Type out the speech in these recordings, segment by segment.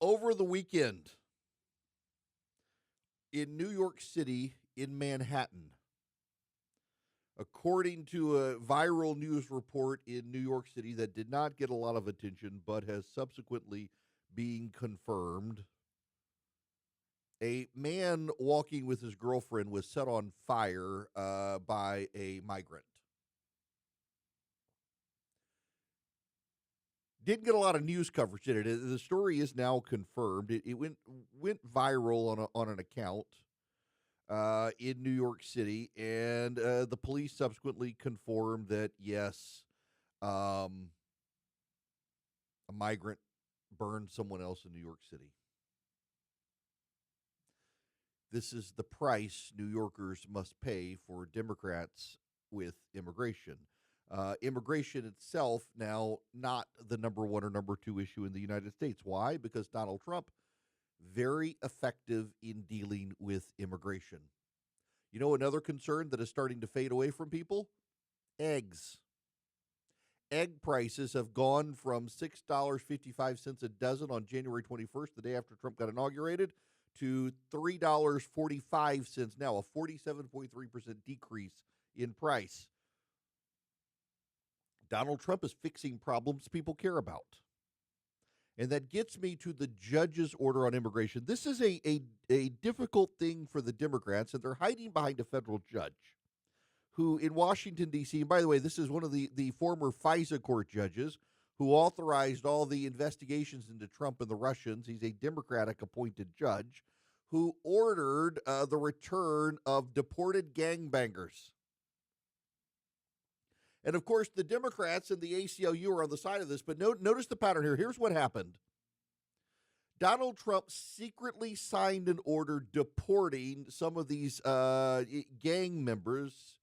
Over the weekend in New York City, in Manhattan, according to a viral news report in New York City that did not get a lot of attention but has subsequently been confirmed, a man walking with his girlfriend was set on fire by a migrant. Didn't get a lot of news coverage, did it? The story is now confirmed. It went viral on an account in New York City, and the police subsequently confirmed that, yes, a migrant burned someone else in New York City. This is the price New Yorkers must pay for Democrats with immigration. Immigration itself now not the number one or number two issue in the United States. Why? Because Donald Trump, very effective in dealing with immigration. You know another concern that is starting to fade away from people? Eggs. Egg prices have gone from $6.55 a dozen on January 21st, the day after Trump got inaugurated, to $3.45 now, a 47.3% decrease in price. Donald Trump is fixing problems people care about. And that gets me to the judge's order on immigration. This is a difficult thing for the Democrats, and they're hiding behind a federal judge who in Washington, D.C., and by the way, this is one of the former FISA court judges who authorized all the investigations into Trump and the Russians. He's a Democratic-appointed judge who ordered the return of deported gangbangers. And, of course, the Democrats and the ACLU are on the side of this, but notice the pattern here. Here's what happened. Donald Trump secretly signed an order deporting some of these gang members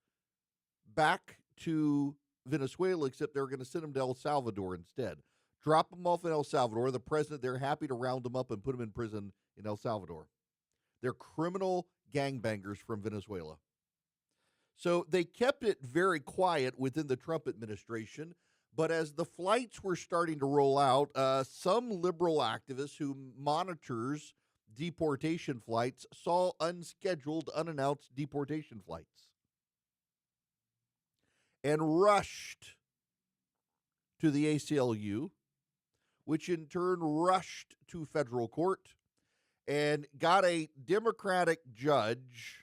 back to Venezuela, except they're going to send them to El Salvador instead. Drop them off in El Salvador. The president, they're happy to round them up and put them in prison in El Salvador. They're criminal gangbangers from Venezuela. So they kept it very quiet within the Trump administration, but as the flights were starting to roll out, some liberal activists who monitors deportation flights saw unscheduled, unannounced deportation flights and rushed to the ACLU, which in turn rushed to federal court and got a Democratic judge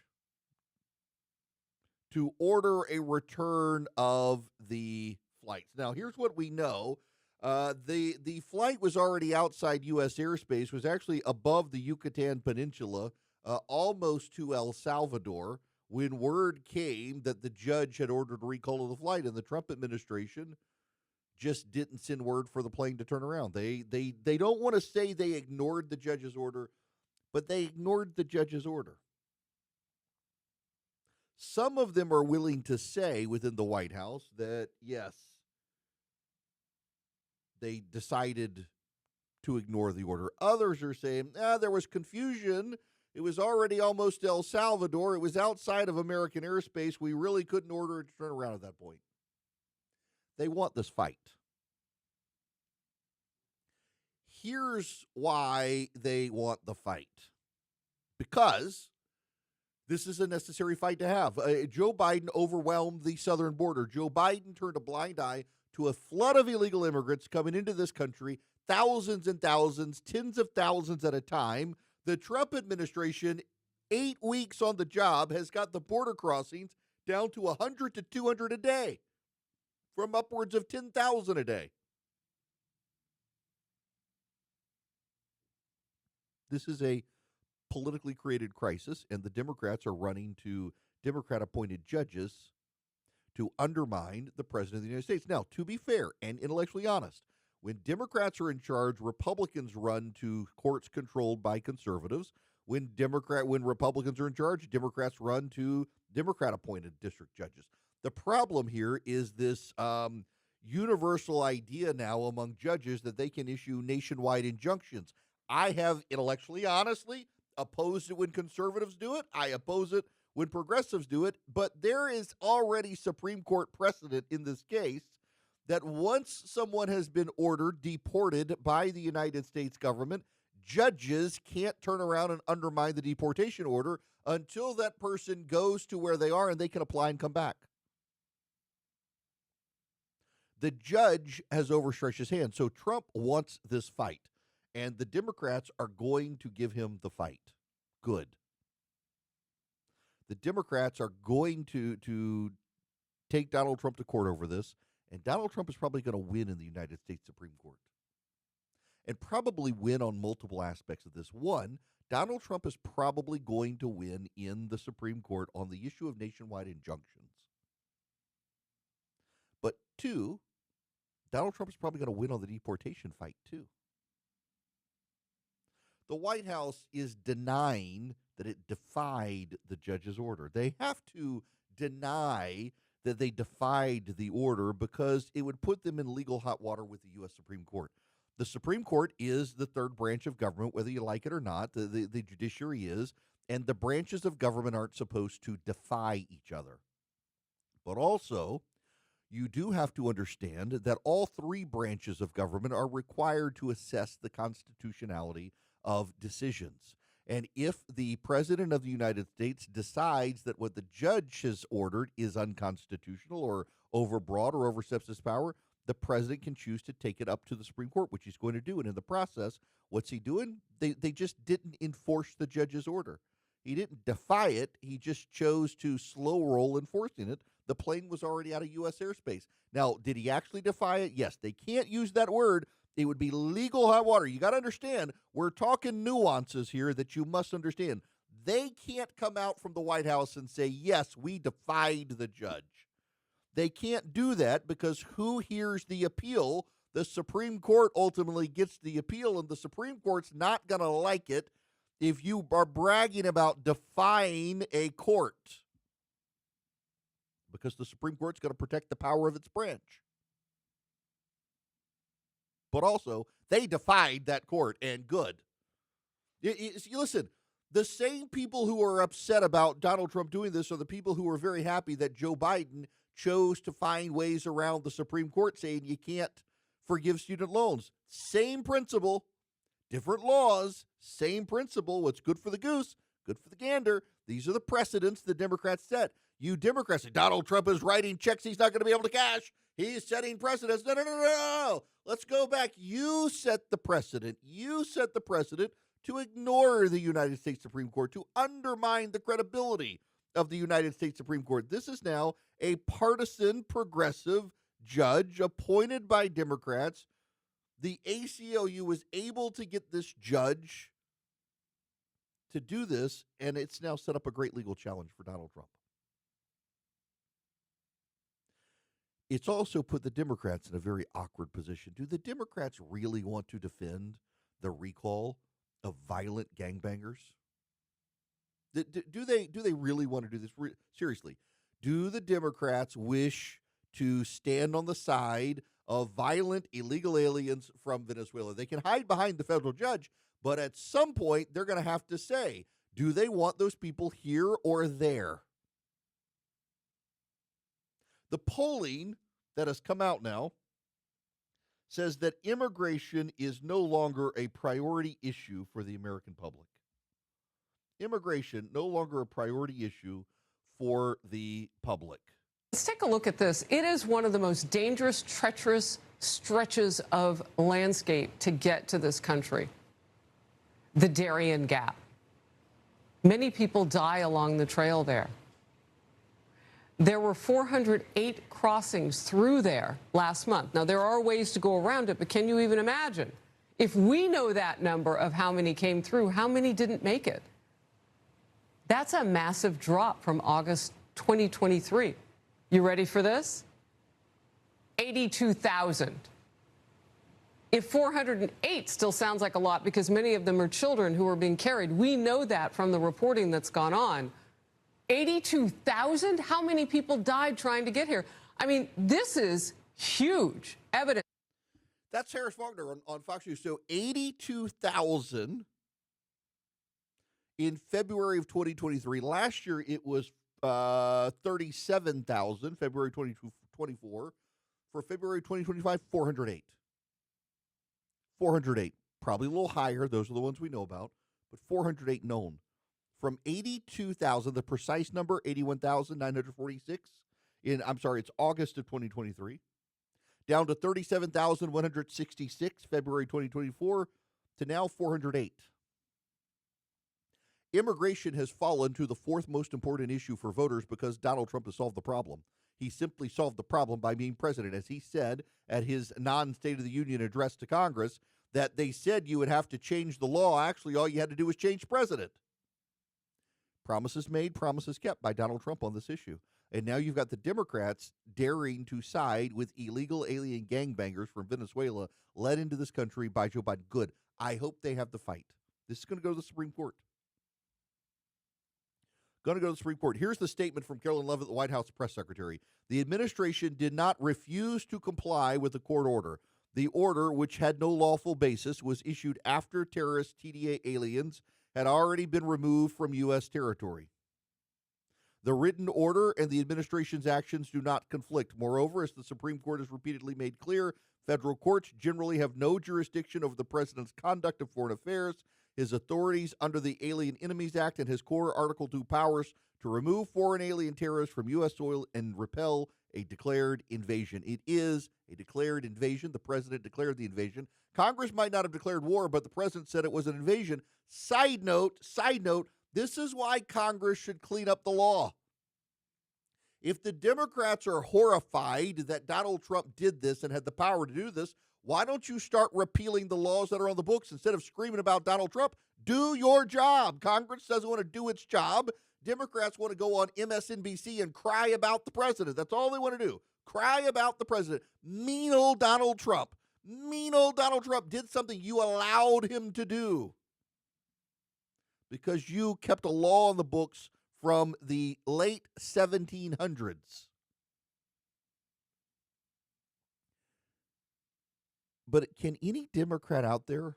to order a return of the flights. Now, here's what we know. The flight was already outside U.S. airspace, was actually above the Yucatan Peninsula, almost to El Salvador, when word came that the judge had ordered a recall of the flight, and the Trump administration just didn't send word for the plane to turn around. They don't want to say they ignored the judge's order, but they ignored the judge's order. Some of them are willing to say within the White House that, yes, they decided to ignore the order. Others are saying, there was confusion. It was already almost El Salvador. It was outside of American airspace. We really couldn't order it to turn around at that point. They want this fight. Here's why they want the fight. Because this is a necessary fight to have. Joe Biden overwhelmed the southern border. Joe Biden turned a blind eye to a flood of illegal immigrants coming into this country, thousands and thousands, tens of thousands at a time. The Trump administration, 8 weeks on the job, has got the border crossings down to 100 to 200 a day, from upwards of 10,000 a day. This is a politically created crisis, and the Democrats are running to Democrat-appointed judges to undermine the president of the United States. Now, to be fair and intellectually honest, when Democrats are in charge, Republicans run to courts controlled by conservatives. When Republicans are in charge, Democrats run to Democrat-appointed district judges. The problem here is this universal idea now among judges that they can issue nationwide injunctions. I have intellectually, honestly, opposed it when conservatives do it. I oppose it when progressives do it. But there is already Supreme Court precedent in this case that once someone has been ordered, deported by the United States government, Judges can't turn around and undermine the deportation order until that person goes to where they are and they can apply and come back. The judge has overstretched his hand. So Trump wants this fight, and the Democrats are going to give him the fight. Good. The Democrats are going to take Donald Trump to court over this, and Donald Trump is probably going to win in the United States Supreme Court, and probably win on multiple aspects of this. One, Donald Trump is probably going to win in the Supreme Court on the issue of nationwide injunctions. But two, Donald Trump is probably going to win on the deportation fight too. The White House is denying that it defied the judge's order. They have to deny that they defied the order because it would put them in legal hot water with the U.S. Supreme Court. The Supreme Court is the third branch of government, whether you like it or not. The judiciary is, and the branches of government aren't supposed to defy each other. But also, you do have to understand that all three branches of government are required to assess the constitutionality of decisions. And if the President of the United States decides that what the judge has ordered is unconstitutional or overbroad or oversteps his power, the president can choose to take it up to the Supreme Court, which he's going to do. And in the process, what's he doing? They just didn't enforce the judge's order. He didn't defy it. He just chose to slow roll enforcing it. The plane was already out of U.S. airspace. Now, did he actually defy it? Yes. They can't use that word. It would be legal hot water. You got to understand, we're talking nuances here that you must understand. They can't come out from the White House and say, yes, we defied the judge. They can't do that because who hears the appeal? The Supreme Court ultimately gets the appeal, and the Supreme Court's not going to like it if you are bragging about defying a court, because the Supreme Court's going to protect the power of its branch. But also, they defied that court, and good. Listen, the same people who are upset about Donald Trump doing this are the people who are very happy that Joe Biden chose to find ways around the Supreme Court saying you can't forgive student loans. Same principle, different laws, same principle. What's good for the goose, good for the gander. These are the precedents the Democrats set. You Democrats say Donald Trump is writing checks he's not going to be able to cash. He's setting precedents. No. Let's go back. You set the precedent. You set the precedent to ignore the United States Supreme Court, to undermine the credibility of the United States Supreme Court. This is now a partisan, progressive judge appointed by Democrats. The ACLU was able to get this judge to do this, and it's now set up a great legal challenge for Donald Trump. It's also put the Democrats in a very awkward position. Do the Democrats really want to defend the recall of violent gangbangers? Do they really want to do this? Seriously, do the Democrats wish to stand on the side of violent illegal aliens from Venezuela? They can hide behind the federal judge, but at some point they're going to have to say, do they want those people here or there? The polling that has come out now says that immigration is no longer a priority issue for the American public. Immigration, no longer a priority issue for the public. Let's take a look at this. It is one of the most dangerous, treacherous stretches of landscape to get to this country. The Darien Gap. Many people die along the trail there. There were 408 crossings through there last month. Now, there are ways to go around it, but can you even imagine? If we know that number of how many came through, how many didn't make it? That's a massive drop from August 2023. You ready for this? 82,000. If 408 still sounds like a lot because many of them are children who are being carried, we know that from the reporting that's gone on. 82,000? How many people died trying to get here? I mean, this is huge evidence. That's Harris Wagner on Fox News. So 82,000 in February of 2023. Last year, it was 37,000, February 2024. For February 2025, 408. 408. probably a little higher. Those are the ones we know about, but 408 known. From 82,000, the precise number, 81,946, it's August of 2023, down to 37,166, February 2024, to now 408. Immigration has fallen to the fourth most important issue for voters because Donald Trump has solved the problem. He simply solved the problem by being president. As he said at his non-State of the Union address to Congress, that they said you would have to change the law. Actually, all you had to do was change president. Promises made, promises kept by Donald Trump on this issue. And now you've got the Democrats daring to side with illegal alien gangbangers from Venezuela led into this country by Joe Biden. Good. I hope they have the fight. This is going to go to the Supreme Court. Going to go to the Supreme Court. Here's the statement from Carolyn Leavitt, the White House press secretary. The administration did not refuse to comply with the court order. The order, which had no lawful basis, was issued after terrorist TDA aliens had already been removed from U.S. territory. The written order and the administration's actions do not conflict. Moreover, as the Supreme Court has repeatedly made clear, federal courts generally have no jurisdiction over the president's conduct of foreign affairs, his authorities under the Alien Enemies Act, and his core Article 2 powers to remove foreign alien terrorists from U.S. soil and repel a declared invasion. It is a declared invasion. The president declared the invasion. Congress might not have declared war, but the president said it was an invasion. Side note, this is why Congress should clean up the law. If the Democrats are horrified that Donald Trump did this and had the power to do this, why don't you start repealing the laws that are on the books instead of screaming about Donald Trump? Do your job. Congress doesn't want to do its job. Democrats want to go on MSNBC and cry about the president. That's all they want to do. Cry about the president. Mean old Donald Trump. Mean old Donald Trump did something you allowed him to do because you kept a law on the books from the late 1700s. But can any Democrat out there,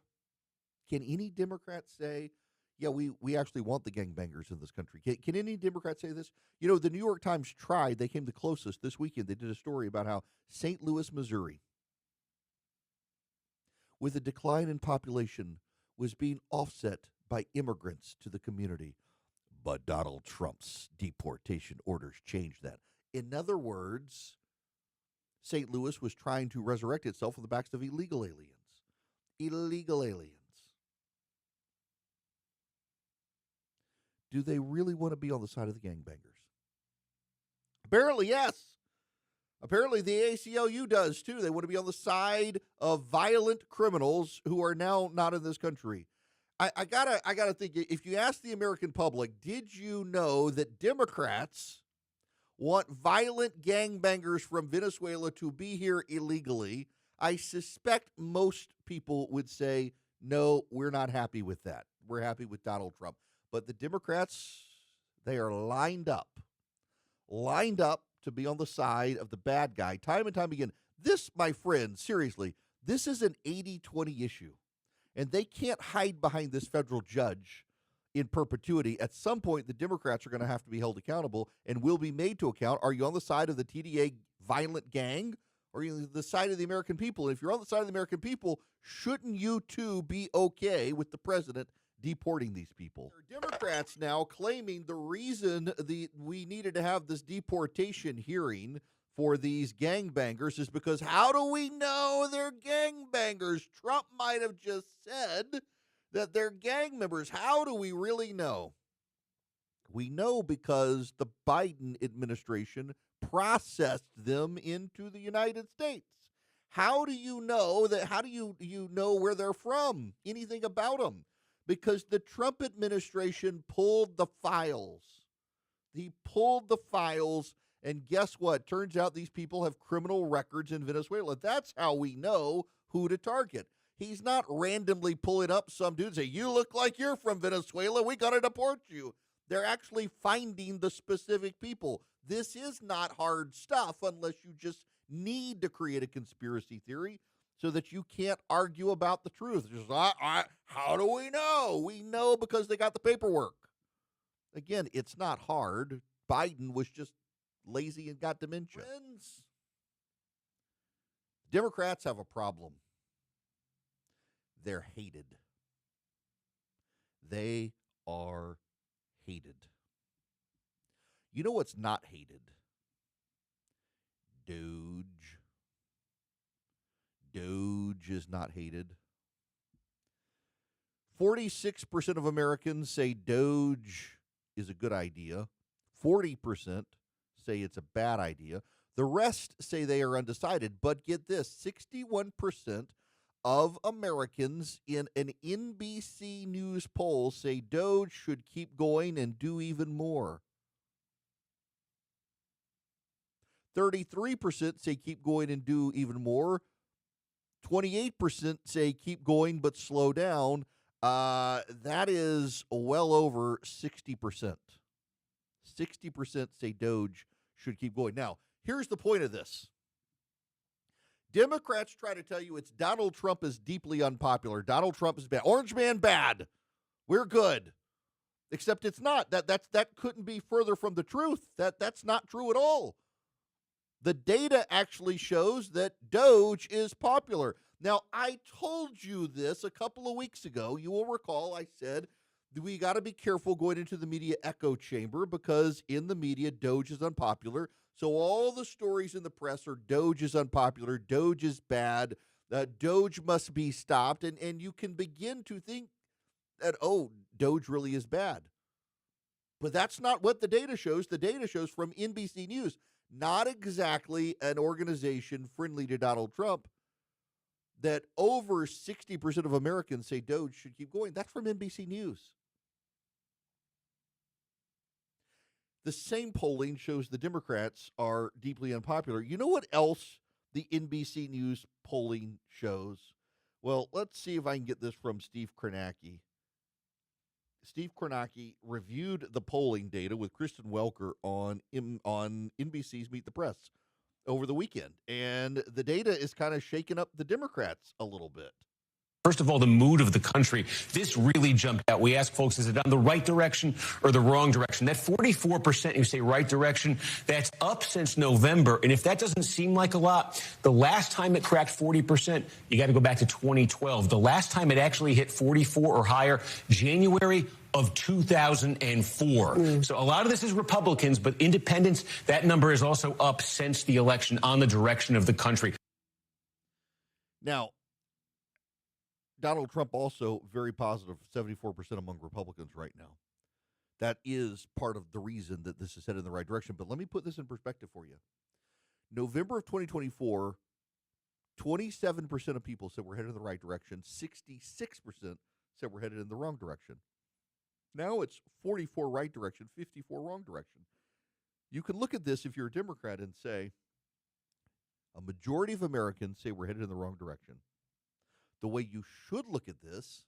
can any Democrat say, yeah, we actually want the gangbangers in this country? Can any Democrat say this? You know, the New York Times tried. They came the closest this weekend. They did a story about how St. Louis, Missouri, with a decline in population, was being offset by immigrants to the community. But Donald Trump's deportation orders changed that. In other words, St. Louis was trying to resurrect itself on the backs of illegal aliens. Illegal aliens. Do they really want to be on the side of the gangbangers? Apparently, yes. Apparently, the ACLU does, too. They want to be on the side of violent criminals who are now not in this country. I gotta think, if you ask the American public, did you know that Democrats want violent gangbangers from Venezuela to be here illegally? I suspect most people would say, no, we're not happy with that. We're happy with Donald Trump. But the Democrats, they are lined up to be on the side of the bad guy time and time again. This, my friend, seriously, this is an 80-20 issue. And they can't hide behind this federal judge in perpetuity. At some point, the Democrats are going to have to be held accountable and will be made to account. Are you on the side of the TDA violent gang, or are you on the side of the American people? And if you're on the side of the American people, shouldn't you too be okay with the president deporting these people? There are Democrats now claiming the reason we needed to have this deportation hearing for these gangbangers is because how do we know they're gangbangers? Trump might have just said that they're gang members. How do we really know? We know because the Biden administration processed them into the United States. How do you know that? How do you know where they're from? Anything about them? Because the Trump administration pulled the files. He pulled the files. And guess what? Turns out these people have criminal records in Venezuela. That's how we know who to target. He's not randomly pulling up some dude and say, you look like you're from Venezuela. We got to deport you. They're actually finding the specific people. This is not hard stuff unless you just need to create a conspiracy theory so that you can't argue about the truth. Just, how do we know? We know because they got the paperwork. Again, it's not hard. Biden was just lazy and got dementia. Friends, Democrats have a problem. They're hated. They are hated. You know what's not hated? DOGE. DOGE is not hated. 46% of Americans say DOGE is a good idea. 40% say it's a bad idea. The rest say they are undecided. But get this, 61% of Americans in an NBC News poll say DOGE should keep going and do even more. 33% say keep going and do even more. 28% say keep going but slow down. That is well over 60%. 60% say DOGE should keep going. Now, here's the point of this. Democrats try to tell you it's Donald Trump is deeply unpopular. Donald Trump is bad. Orange man bad. We're good. Except it's not. That couldn't be further from the truth. That's not true at all. The data actually shows that DOGE is popular. Now, I told you this a couple of weeks ago. You will recall I said we got to be careful going into the media echo chamber because in the media, DOGE is unpopular. So all the stories in the press are DOGE is unpopular, DOGE is bad, DOGE must be stopped. And you can begin to think that, oh, DOGE really is bad. But that's not what the data shows. The data shows from NBC News, not exactly an organization friendly to Donald Trump, that over 60% of Americans say DOGE should keep going. That's from NBC News. The same polling shows the Democrats are deeply unpopular. You know what else the NBC News polling shows? Well, let's see if I can get this from Steve Kornacki. Steve Kornacki reviewed the polling data with Kristen Welker on NBC's Meet the Press over the weekend. And the data is kind of shaking up the Democrats a little bit. First of all, the mood of the country. This really jumped out. We asked folks, is it on the right direction or the wrong direction? That 44% who say right direction, that's up since November. And if that doesn't seem like a lot, the last time it cracked 40%, you got to go back to 2012. The last time it actually hit 44 or higher, January of 2004. So a lot of this is Republicans, but independents, that number is also up since the election on the direction of the country. Now, Donald Trump also very positive, 74% among Republicans right now. That is part of the reason that this is headed in the right direction. But let me put this in perspective for you. November of 2024, 27% of people said we're headed in the right direction. 66% said we're headed in the wrong direction. Now it's 44 right direction, 54 wrong direction. You can look at this if you're a Democrat and say a majority of Americans say we're headed in the wrong direction. The way you should look at this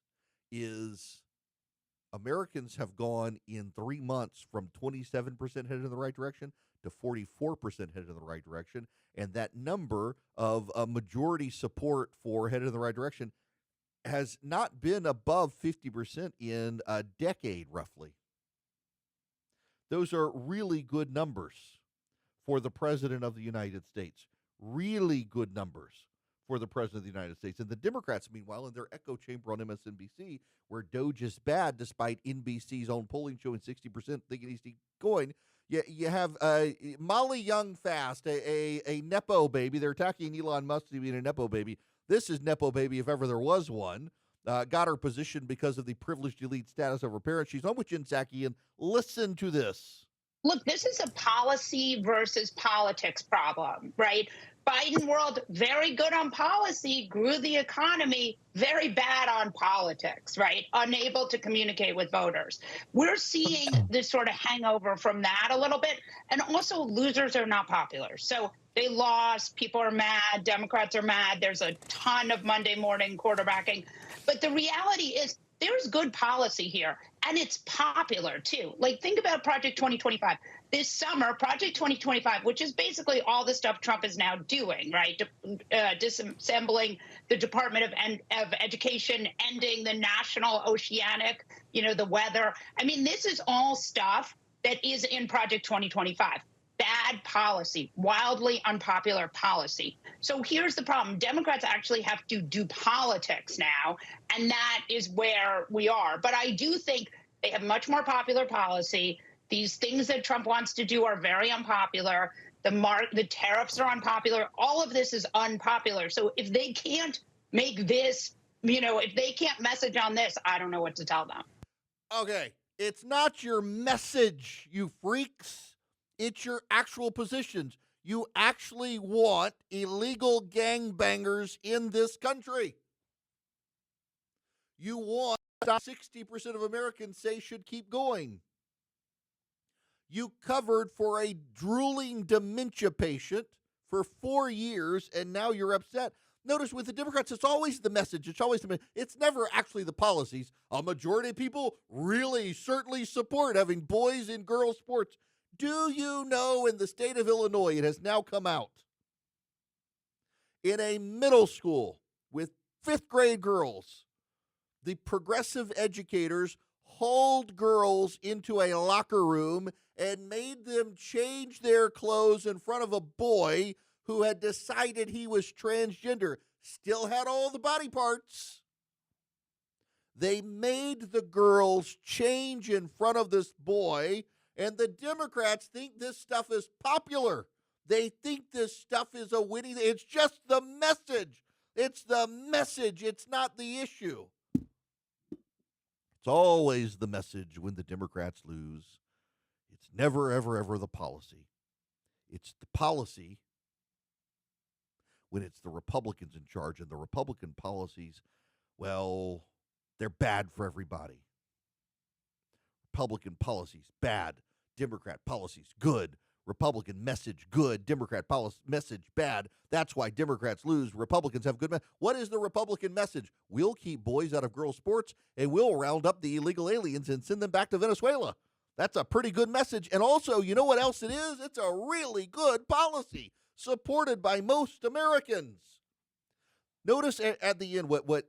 is Americans have gone in 3 months from 27% headed in the right direction to 44% headed in the right direction. And that number of majority support for headed in the right direction has not been above 50% in a decade, roughly. Those are really good numbers for the President of the United States. Really good numbers for the President of the United States. And the Democrats, meanwhile, in their echo chamber on MSNBC, where DOGE is bad, despite NBC's own polling showing 60% thinking he's going, you have Molly Young Fast, a Nepo baby. They're attacking Elon Musk to being a Nepo baby. This is Nepo baby if ever there was one. Got her position because of the privileged elite status of her parents. She's on with Jen Psaki, and listen to this. Look, this is a policy versus politics problem, right? Biden world, very good on policy, grew the economy, very bad on politics, right? Unable to communicate with voters. We're seeing this sort of hangover from that a little bit. And also, losers are not popular. So they lost, people are mad, Democrats are mad. There's a ton of Monday morning quarterbacking. But the reality is, there's good policy here, and it's popular, too. Like, think about Project 2025. This summer, Project 2025, which is basically all the stuff Trump is now doing, right? Disassembling the Department of Education, ending the national oceanic, the weather. I mean, this is all stuff that is in Project 2025. bad policy, wildly unpopular policy. So here's the problem. Democrats actually have to do politics now, and that is where we are. But I do think they have much more popular policy. These things that Trump wants to do are very unpopular. The tariffs are unpopular. All of this is unpopular. So if they can't make this, if they can't message on this, I don't know what to tell them. Okay, it's not your message, you freaks. It's your actual positions. You actually want illegal gangbangers in this country. You want 60% of Americans say should keep going. You covered for a drooling dementia patient for 4 years, and now you're upset. Notice with the Democrats, it's always the message. It's never actually the policies. A majority of people really certainly support having boys and girls sports. Do you know in the state of Illinois, it has now come out, in a middle school with 5th grade girls, the progressive educators hauled girls into a locker room and made them change their clothes in front of a boy who had decided he was transgender, still had all the body parts. They made the girls change in front of this boy, and the Democrats think this stuff is popular. They think this stuff is a winning. It's just the message. It's the message. It's not the issue. It's always the message when the Democrats lose. It's never, ever, ever the policy. It's the policy when it's the Republicans in charge, and the Republican policies, well, they're bad for everybody. Republican policies, bad. Democrat policies, good. Republican message, good. Democrat policy message, bad. That's why Democrats lose. Republicans have good. What is the Republican message? We'll keep boys out of girls' sports, and we'll round up the illegal aliens and send them back to Venezuela. That's a pretty good message. And also, you know what else it is? It's a really good policy supported by most Americans. Notice at the end what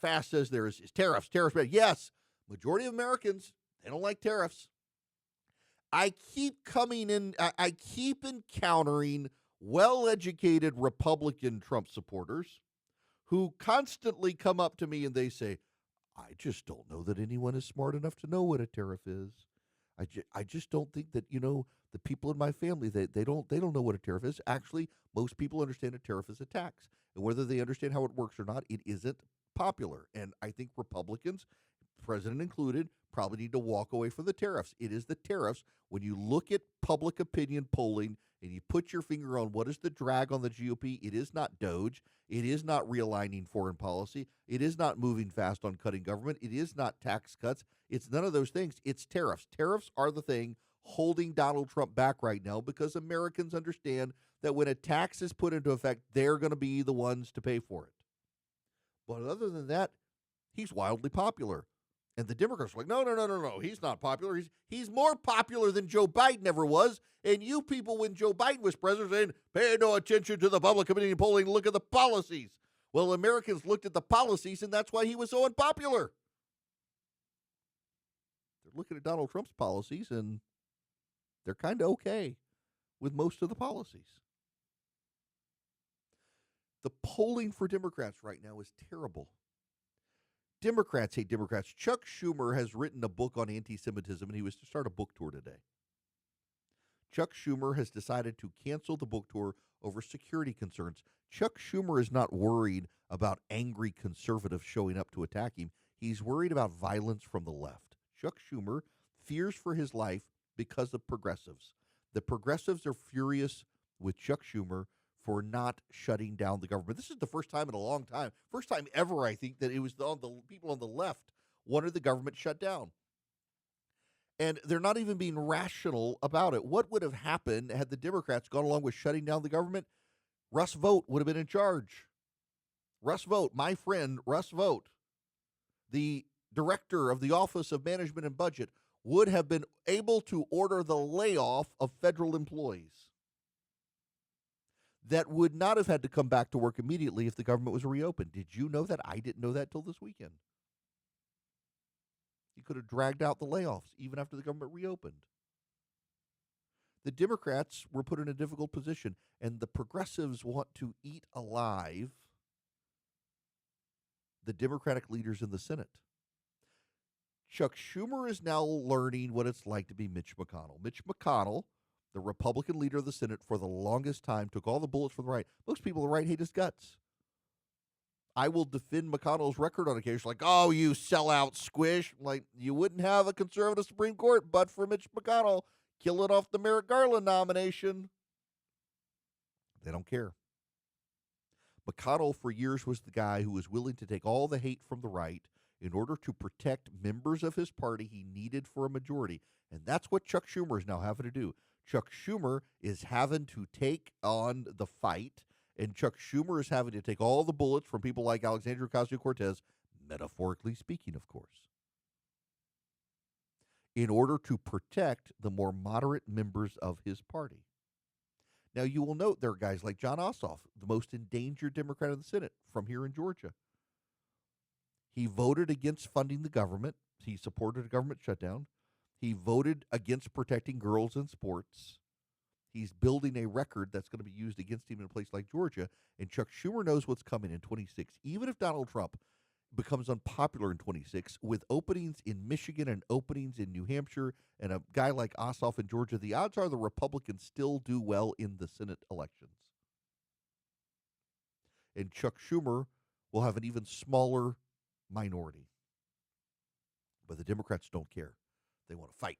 Fast says there is tariffs. Tariffs. Yes, majority of Americans, they don't like tariffs. I keep encountering well-educated Republican Trump supporters who constantly come up to me and they say, I just don't know that anyone is smart enough to know what a tariff is. I just don't think that, the people in my family, they don't know what a tariff is. Actually, most people understand a tariff is a tax. And whether they understand how it works or not, it isn't popular. And I think Republicans, president included, probably need to walk away from the tariffs. It is the tariffs. When you look at public opinion polling and you put your finger on what is the drag on the GOP, it is not DOGE. It is not realigning foreign policy. It is not moving fast on cutting government. It is not tax cuts. It's none of those things. It's tariffs. Tariffs are the thing holding Donald Trump back right now because Americans understand that when a tax is put into effect, they're going to be the ones to pay for it. But other than that, he's wildly popular. And the Democrats are like, no, he's not popular. He's more popular than Joe Biden ever was. And you people, when Joe Biden was president, saying, pay no attention to the public opinion polling, look at the policies. Well, Americans looked at the policies, and that's why he was so unpopular. They're looking at Donald Trump's policies, and they're kind of okay with most of the policies. The polling for Democrats right now is terrible. Democrats hate Democrats. Chuck Schumer has written a book on anti-Semitism, and he was to start a book tour today. Chuck Schumer has decided to cancel the book tour over security concerns. Chuck Schumer is not worried about angry conservatives showing up to attack him. He's worried about violence from the left. Chuck Schumer fears for his life because of progressives. The progressives are furious with Chuck Schumer for not shutting down the government. This is the first time in a long time, first time ever, I think, that it was the people on the left wanted the government shut down. And they're not even being rational about it. What would have happened had the Democrats gone along with shutting down the government? Russ Vought would have been in charge. Russ Vought, my friend Russ Vought, the director of the Office of Management and Budget, would have been able to order the layoff of federal employees that would not have had to come back to work immediately if the government was reopened. Did you know that? I didn't know that till this weekend. He could have dragged out the layoffs even after the government reopened. the Democrats were put in a difficult position, and the progressives want to eat alive the Democratic leaders in the Senate. Chuck Schumer is now learning what it's like to be Mitch McConnell. Mitch McConnell, the Republican leader of the Senate, for the longest time took all the bullets from the right. Most people on the right hate his guts. I will defend McConnell's record on occasion, like, oh, you sellout squish. Like, you wouldn't have a conservative Supreme Court but for Mitch McConnell killing off the Merrick Garland nomination. They don't care. McConnell, for years, was the guy who was willing to take all the hate from the right in order to protect members of his party he needed for a majority. And that's what Chuck Schumer is now having to do. Chuck Schumer is having to take on the fight, and Chuck Schumer is having to take all the bullets from people like Alexandria Ocasio-Cortez, metaphorically speaking, of course, in order to protect the more moderate members of his party. Now, you will note there are guys like John Ossoff, the most endangered Democrat in the Senate from here in Georgia. He voted against funding the government. He supported a government shutdown. He voted against protecting girls in sports. He's building a record that's going to be used against him in a place like Georgia. And Chuck Schumer knows what's coming in 26. Even if Donald Trump becomes unpopular in 26, with openings in Michigan and openings in New Hampshire and a guy like Ossoff in Georgia, the odds are the Republicans still do well in the Senate elections. And Chuck Schumer will have an even smaller minority. But the Democrats don't care. They want to fight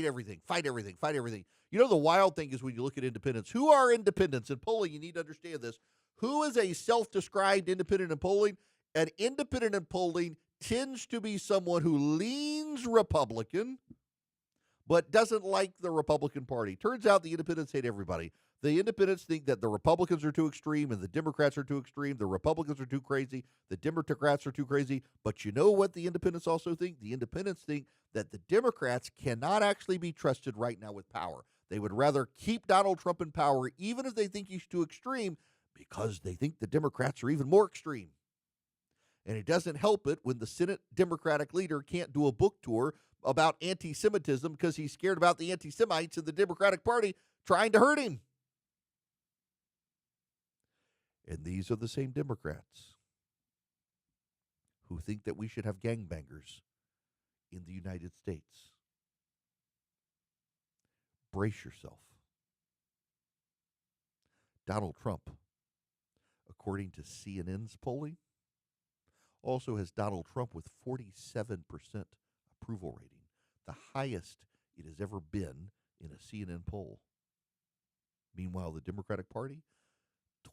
everything, fight everything. You know, the wild thing is when you look at independents, who are independents? In polling, you need to understand this. Who is a self-described independent in polling? An independent in polling tends to be someone who leans Republican, but doesn't like the Republican Party. Turns out the independents hate everybody. The independents think that the Republicans are too extreme and the Democrats are too extreme. The Republicans are too crazy. The Democrats are too crazy. But you know what the independents also think? The independents think that the Democrats cannot actually be trusted right now with power. They would rather keep Donald Trump in power, even if they think he's too extreme, because they think the Democrats are even more extreme. And it doesn't help it when the Senate Democratic leader can't do a book tour about anti-Semitism because he's scared about the anti-Semites in the Democratic Party trying to hurt him. And these are the same Democrats who think that we should have gangbangers in the United States. Brace yourself. Donald Trump, according to CNN's polling, also has Donald Trump with 47% approval rating, the highest it has ever been in a CNN poll. Meanwhile, the Democratic Party,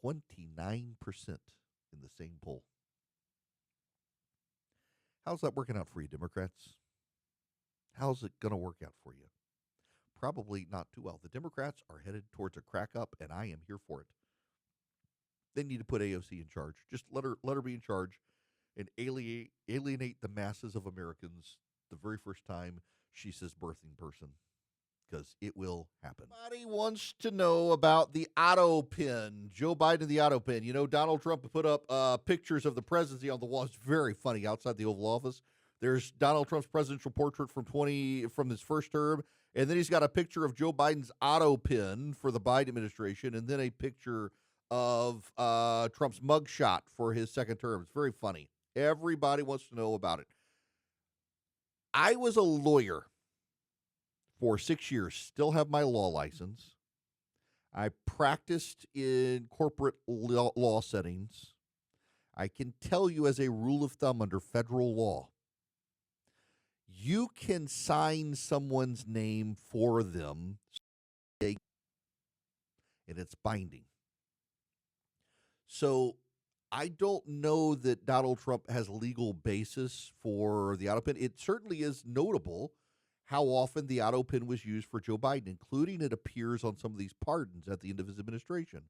29% in the same poll. How's that working out for you, Democrats? How's it going to work out for you? Probably not too well. The Democrats are headed towards a crack up, and I am here for it. They need to put AOC in charge. Just let her be in charge and alienate the masses of Americans the very first time she says birthing person, because it will happen. Everybody wants to know about the auto pen. Joe Biden, the auto pen. You know, Donald Trump put up pictures of the presidency on the wall. It's very funny outside the Oval Office. There's Donald Trump's presidential portrait from his first term, and then he's got a picture of Joe Biden's auto pen for the Biden administration, and then a picture of Trump's mugshot for his second term. It's very funny. Everybody wants to know about it. I was a lawyer for 6 years, still have my law license. I practiced in corporate law settings. I can tell you as a rule of thumb under federal law, you can sign someone's name for them, and it's binding. So I don't know that Donald Trump has legal basis for the auto pen. It certainly is notable how often the auto pen was used for Joe Biden, including it appears on some of these pardons at the end of his administration.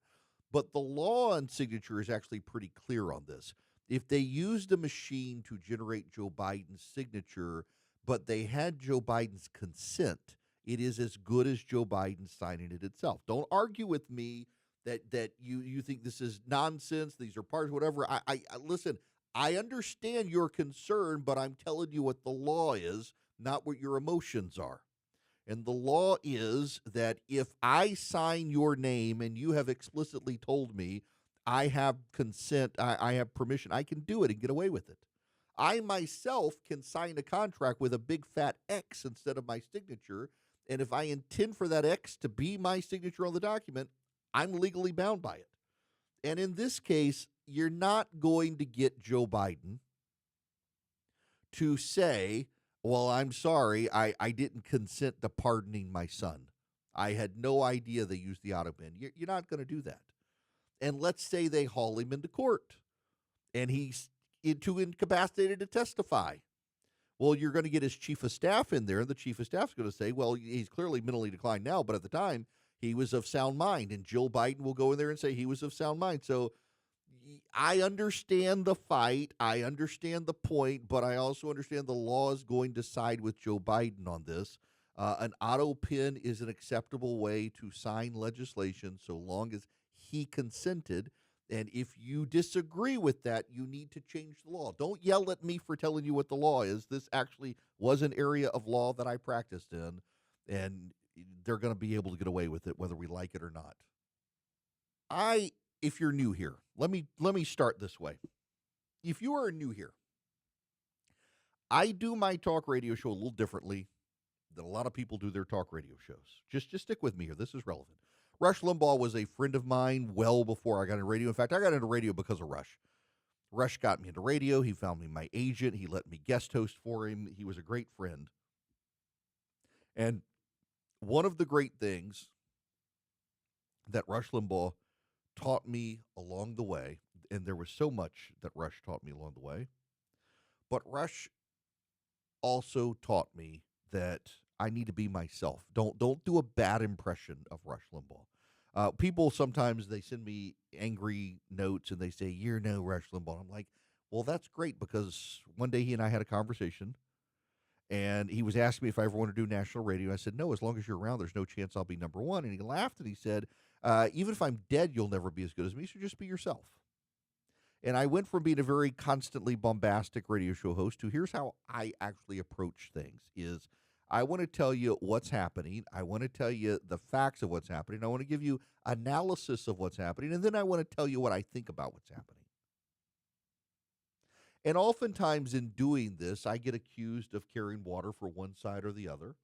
But the law on signature is actually pretty clear on this. If they used a machine to generate Joe Biden's signature, but they had Joe Biden's consent, it is as good as Joe Biden signing it itself. Don't argue with me that you think this is nonsense, these are parts, whatever. I listen, I understand your concern, but I'm telling you what the law is, not what your emotions are. And the law is that if I sign your name and you have explicitly told me I have consent, I have permission, I can do it and get away with it. I myself can sign a contract with a big fat X instead of my signature. And if I intend for that X to be my signature on the document, I'm legally bound by it. And in this case, you're not going to get Joe Biden to say, well, I'm sorry, I didn't consent to pardoning my son. I had no idea they used the auto pen. You're not going to do that. And let's say they haul him into court and he's too incapacitated to testify. Well, you're going to get his chief of staff in there, and the chief of staff is going to say, well, he's clearly mentally declined now, but at the time, he was of sound mind. And Jill Biden will go in there and say he was of sound mind. So I understand the fight. I understand the point, but I also understand the law is going to side with Joe Biden on this. An auto pen is an acceptable way to sign legislation so long as he consented. And if you disagree with that, you need to change the law. Don't yell at me for telling you what the law is. This actually was an area of law that I practiced in, and they're going to be able to get away with it whether we like it or not. If you're new here, let me start this way. If you are new here, I do my talk radio show a little differently than a lot of people do their talk radio shows. Just stick with me here. This is relevant. Rush Limbaugh was a friend of mine well before I got into radio. In fact, I got into radio because of Rush. Rush got me into radio. He found me my agent. He let me guest host for him. He was a great friend. And one of the great things that Rush Limbaugh taught me along the way, and there was so much that Rush taught me along the way, but Rush also taught me that I need to be myself. Don't do a bad impression of Rush Limbaugh. People sometimes, they send me angry notes and they say, you're no Rush Limbaugh. I'm like, well, that's great, because one day he and I had a conversation and he was asking me if I ever want to do national radio. I said, no, as long as you're around, there's no chance I'll be number one. And he laughed and he said, even if I'm dead, you'll never be as good as me, so just be yourself. And I went from being a very constantly bombastic radio show host to here's how I actually approach things is I want to tell you what's happening. I want to tell you the facts of what's happening. I want to give you analysis of what's happening. And then I want to tell you what I think about what's happening. And oftentimes in doing this, I get accused of carrying water for one side or the other.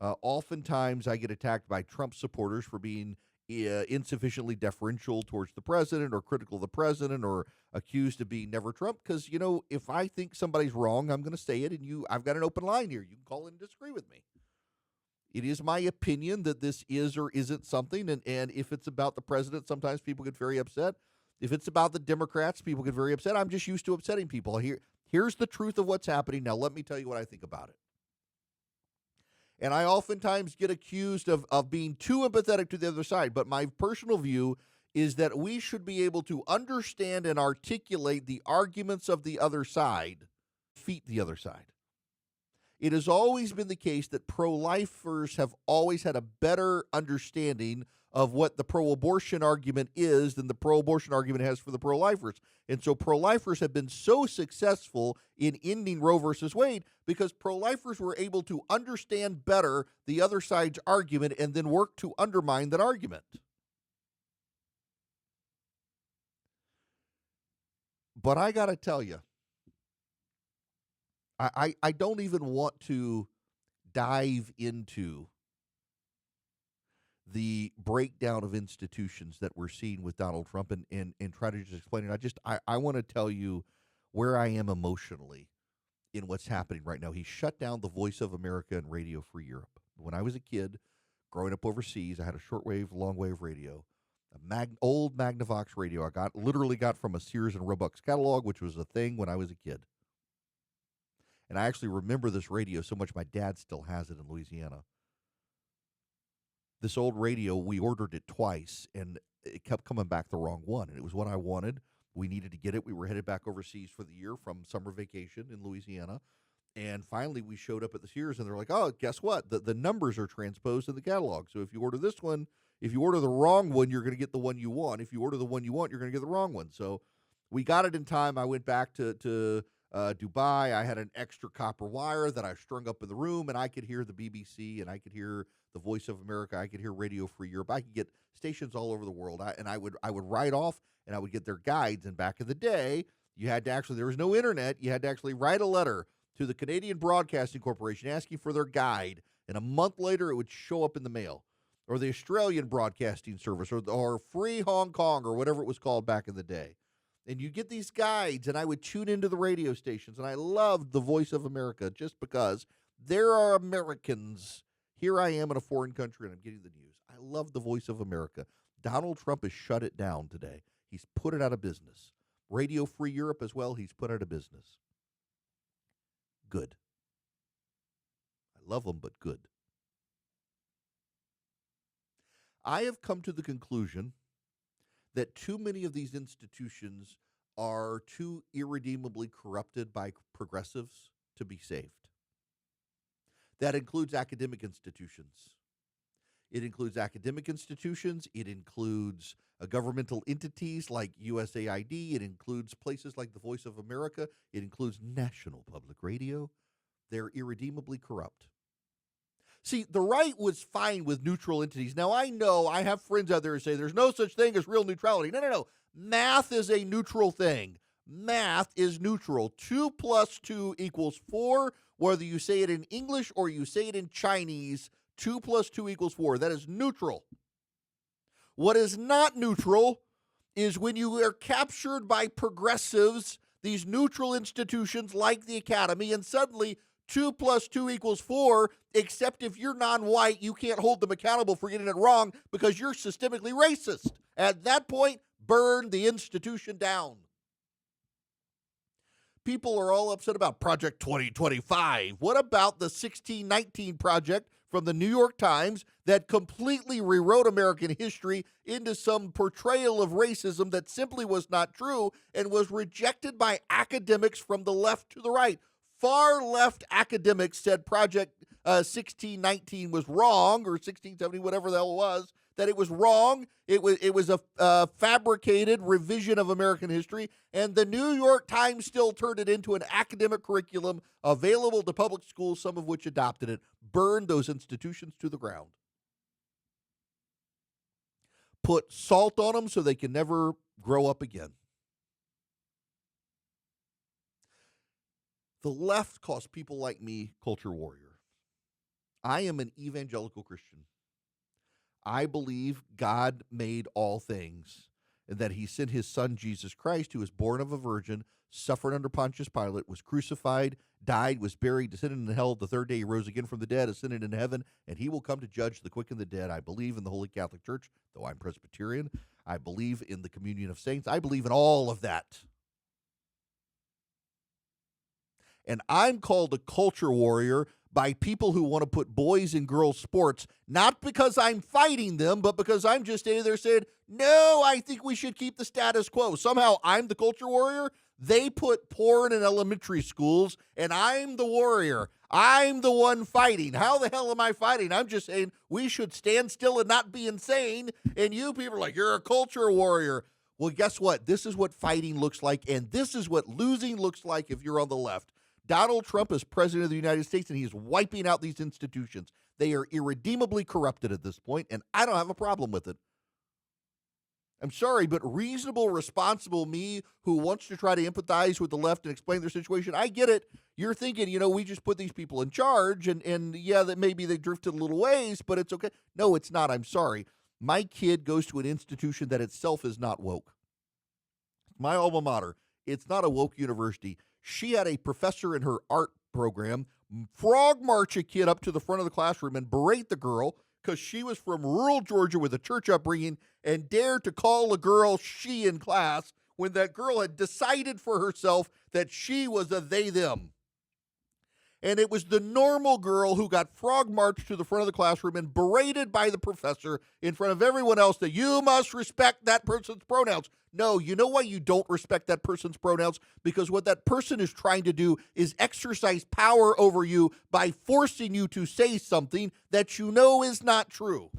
Oftentimes I get attacked by Trump supporters for being insufficiently deferential towards the president or critical of the president or accused of being never Trump. Because, you know, if I think somebody's wrong, I'm going to say it. And I've got an open line here. You can call in and disagree with me. It is my opinion that this is or isn't something. And if it's about the president, sometimes people get very upset. If it's about the Democrats, people get very upset. I'm just used to upsetting people. Here's the truth of what's happening. Now, let me tell you what I think about it. And I oftentimes get accused of being too empathetic to the other side. But my personal view is that we should be able to understand and articulate the arguments of the other side, defeat the other side. It has always been the case that pro-lifers have always had a better understanding of what the pro-abortion argument is than the pro-abortion argument has for the pro-lifers. And so pro-lifers have been so successful in ending Roe versus Wade because pro-lifers were able to understand better the other side's argument and then work to undermine that argument. But I got to tell you, I don't even want to dive into the breakdown of institutions that we're seeing with Donald Trump and try to just explain it. I want to tell you where I am emotionally in what's happening right now. He shut down the Voice of America and Radio Free Europe. When I was a kid, growing up overseas, I had a shortwave, longwave radio, old Magnavox radio. I literally got from a Sears and Roebuck's catalog, which was a thing when I was a kid. And I actually remember this radio so much my dad still has it in Louisiana. This old radio, we ordered it twice, and it kept coming back the wrong one. And it was what I wanted. We needed to get it. We were headed back overseas for the year from summer vacation in Louisiana. And finally, we showed up at the Sears, and they're like, oh, guess what? The numbers are transposed in the catalog. So if you order this one, if you order the wrong one, you're going to get the one you want. If you order the one you want, you're going to get the wrong one. So we got it in time. I went back to Dubai. I had an extra copper wire that I strung up in the room, and I could hear the BBC, and I could hear the Voice of America. I could hear Radio Free Europe. I could get stations all over the world. I would write off, and I would get their guides. And back in the day, you had to actually, there was no internet. You had to actually write a letter to the Canadian Broadcasting Corporation asking for their guide, and a month later it would show up in the mail. Or the Australian Broadcasting Service, or Free Hong Kong, or whatever it was called back in the day. And you get these guides, and I would tune into the radio stations, and I loved the Voice of America just because there are Americans. Here I am in a foreign country, and I'm getting the news. I love the Voice of America. Donald Trump has shut it down today. He's put it out of business. Radio Free Europe as well, he's put out of business. Good. I love them, but good. I have come to the conclusion that too many of these institutions are too irredeemably corrupted by progressives to be saved. That includes academic institutions. It includes academic institutions. It includes governmental entities like USAID. It includes places like the Voice of America. It includes National Public Radio. They're irredeemably corrupt. See, the right was fine with neutral entities. Now, I know I have friends out there who say there's no such thing as real neutrality. No. Math is a neutral thing. Math is neutral. 2 + 2 = 4. Whether you say it in English or you say it in Chinese, 2 + 2 = 4. That is neutral. What is not neutral is when you are captured by progressives, these neutral institutions like the academy, and suddenly 2 + 2 = 4, except if you're non-white, you can't hold them accountable for getting it wrong because you're systemically racist. At that point, burn the institution down. People are all upset about Project 2025. What about the 1619 Project from the New York Times that completely rewrote American history into some portrayal of racism that simply was not true and was rejected by academics from the left to the right? Far left academics said Project 1619 was wrong, or 1670, whatever the hell it was, that it was wrong. It was a fabricated revision of American history, and the New York Times still turned it into an academic curriculum available to public schools, some of which adopted it. Burned those institutions to the ground. Put salt on them so they can never grow up again. The left calls people like me culture warrior. I am an evangelical Christian. I believe God made all things and that he sent his son, Jesus Christ, who was born of a virgin, suffered under Pontius Pilate, was crucified, died, was buried, descended into hell. The third day he rose again from the dead, ascended into heaven, and he will come to judge the quick and the dead. I believe in the Holy Catholic Church, though I'm Presbyterian. I believe in the communion of saints. I believe in all of that. And I'm called a culture warrior by people who want to put boys and girls sports, not because I'm fighting them, but because I'm just standing there saying, no, I think we should keep the status quo. Somehow I'm the culture warrior. They put porn in elementary schools, and I'm the warrior. I'm the one fighting. How the hell am I fighting? I'm just saying we should stand still and not be insane. And you people are like, you're a culture warrior. Well, guess what? This is what fighting looks like, and this is what losing looks like if you're on the left. Donald Trump is president of the United States, and he is wiping out these institutions. They are irredeemably corrupted at this point, and I don't have a problem with it. I'm sorry, but reasonable, responsible me who wants to try to empathize with the left and explain their situation, I get it. You're thinking, we just put these people in charge, and yeah, that maybe they drifted a little ways, but it's okay. No, it's not. I'm sorry. My kid goes to an institution that itself is not woke. My alma mater, it's not a woke university. She had a professor in her art program frog march a kid up to the front of the classroom and berate the girl because she was from rural Georgia with a church upbringing and dared to call a girl she in class when that girl had decided for herself that she was a they-them. And it was the normal girl who got frog marched to the front of the classroom and berated by the professor in front of everyone else that you must respect that person's pronouns. No, you know why you don't respect that person's pronouns? Because what that person is trying to do is exercise power over you by forcing you to say something that you know is not true.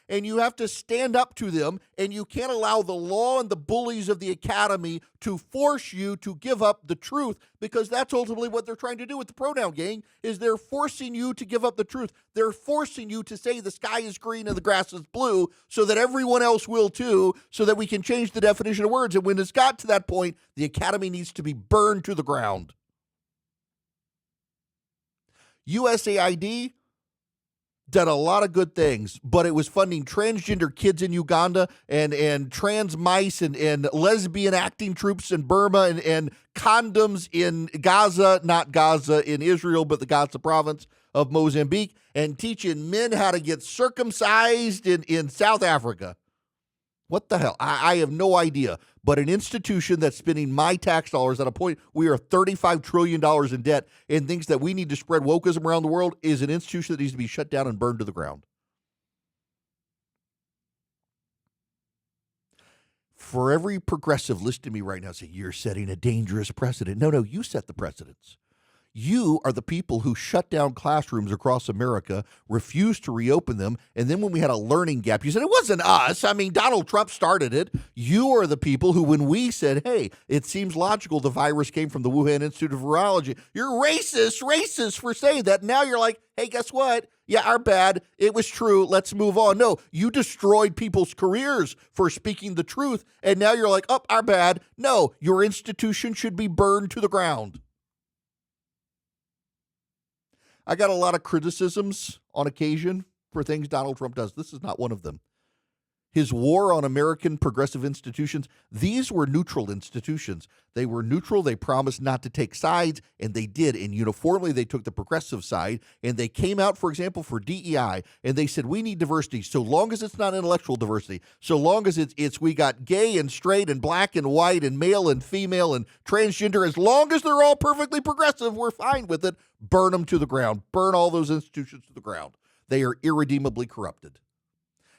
and you have to stand up to them, and you can't allow the law and the bullies of the academy to force you to give up the truth, because that's ultimately what they're trying to do with the pronoun gang, is they're forcing you to give up the truth. They're forcing you to say the sky is green and the grass is blue so that everyone else will too, so that we can change the definition of words. And when it's got to that point, the academy needs to be burned to the ground. USAID done a lot of good things, but it was funding transgender kids in Uganda and trans mice and lesbian acting troops in Burma and condoms in Gaza, not Gaza in Israel, but the Gaza province of Mozambique, and teaching men how to get circumcised in South Africa. What the hell? I have no idea. But an institution that's spending my tax dollars at a point we are $35 trillion in debt and thinks that we need to spread wokeism around the world is an institution that needs to be shut down and burned to the ground. For every progressive listening to me right now say, you're setting a dangerous precedent. No, you set the precedents. You are the people who shut down classrooms across America, refused to reopen them, and then when we had a learning gap, you said, it wasn't us. I mean, Donald Trump started it. You are the people who, when we said, hey, it seems logical the virus came from the Wuhan Institute of Virology, you're racist for saying that. Now you're like, hey, guess what? Yeah, our bad. It was true. Let's move on. No, you destroyed people's careers for speaking the truth, and now you're like, oh, our bad. No, your institution should be burned to the ground. I got a lot of criticisms on occasion for things Donald Trump does. This is not one of them. His war on American progressive institutions, these were neutral institutions. They were neutral. They promised not to take sides, and they did. And uniformly, they took the progressive side, and they came out, for example, for DEI, and they said, we need diversity so long as it's not intellectual diversity, so long as it's we got gay and straight and black and white and male and female and transgender, as long as they're all perfectly progressive, we're fine with it. Burn them to the ground. Burn all those institutions to the ground. They are irredeemably corrupted.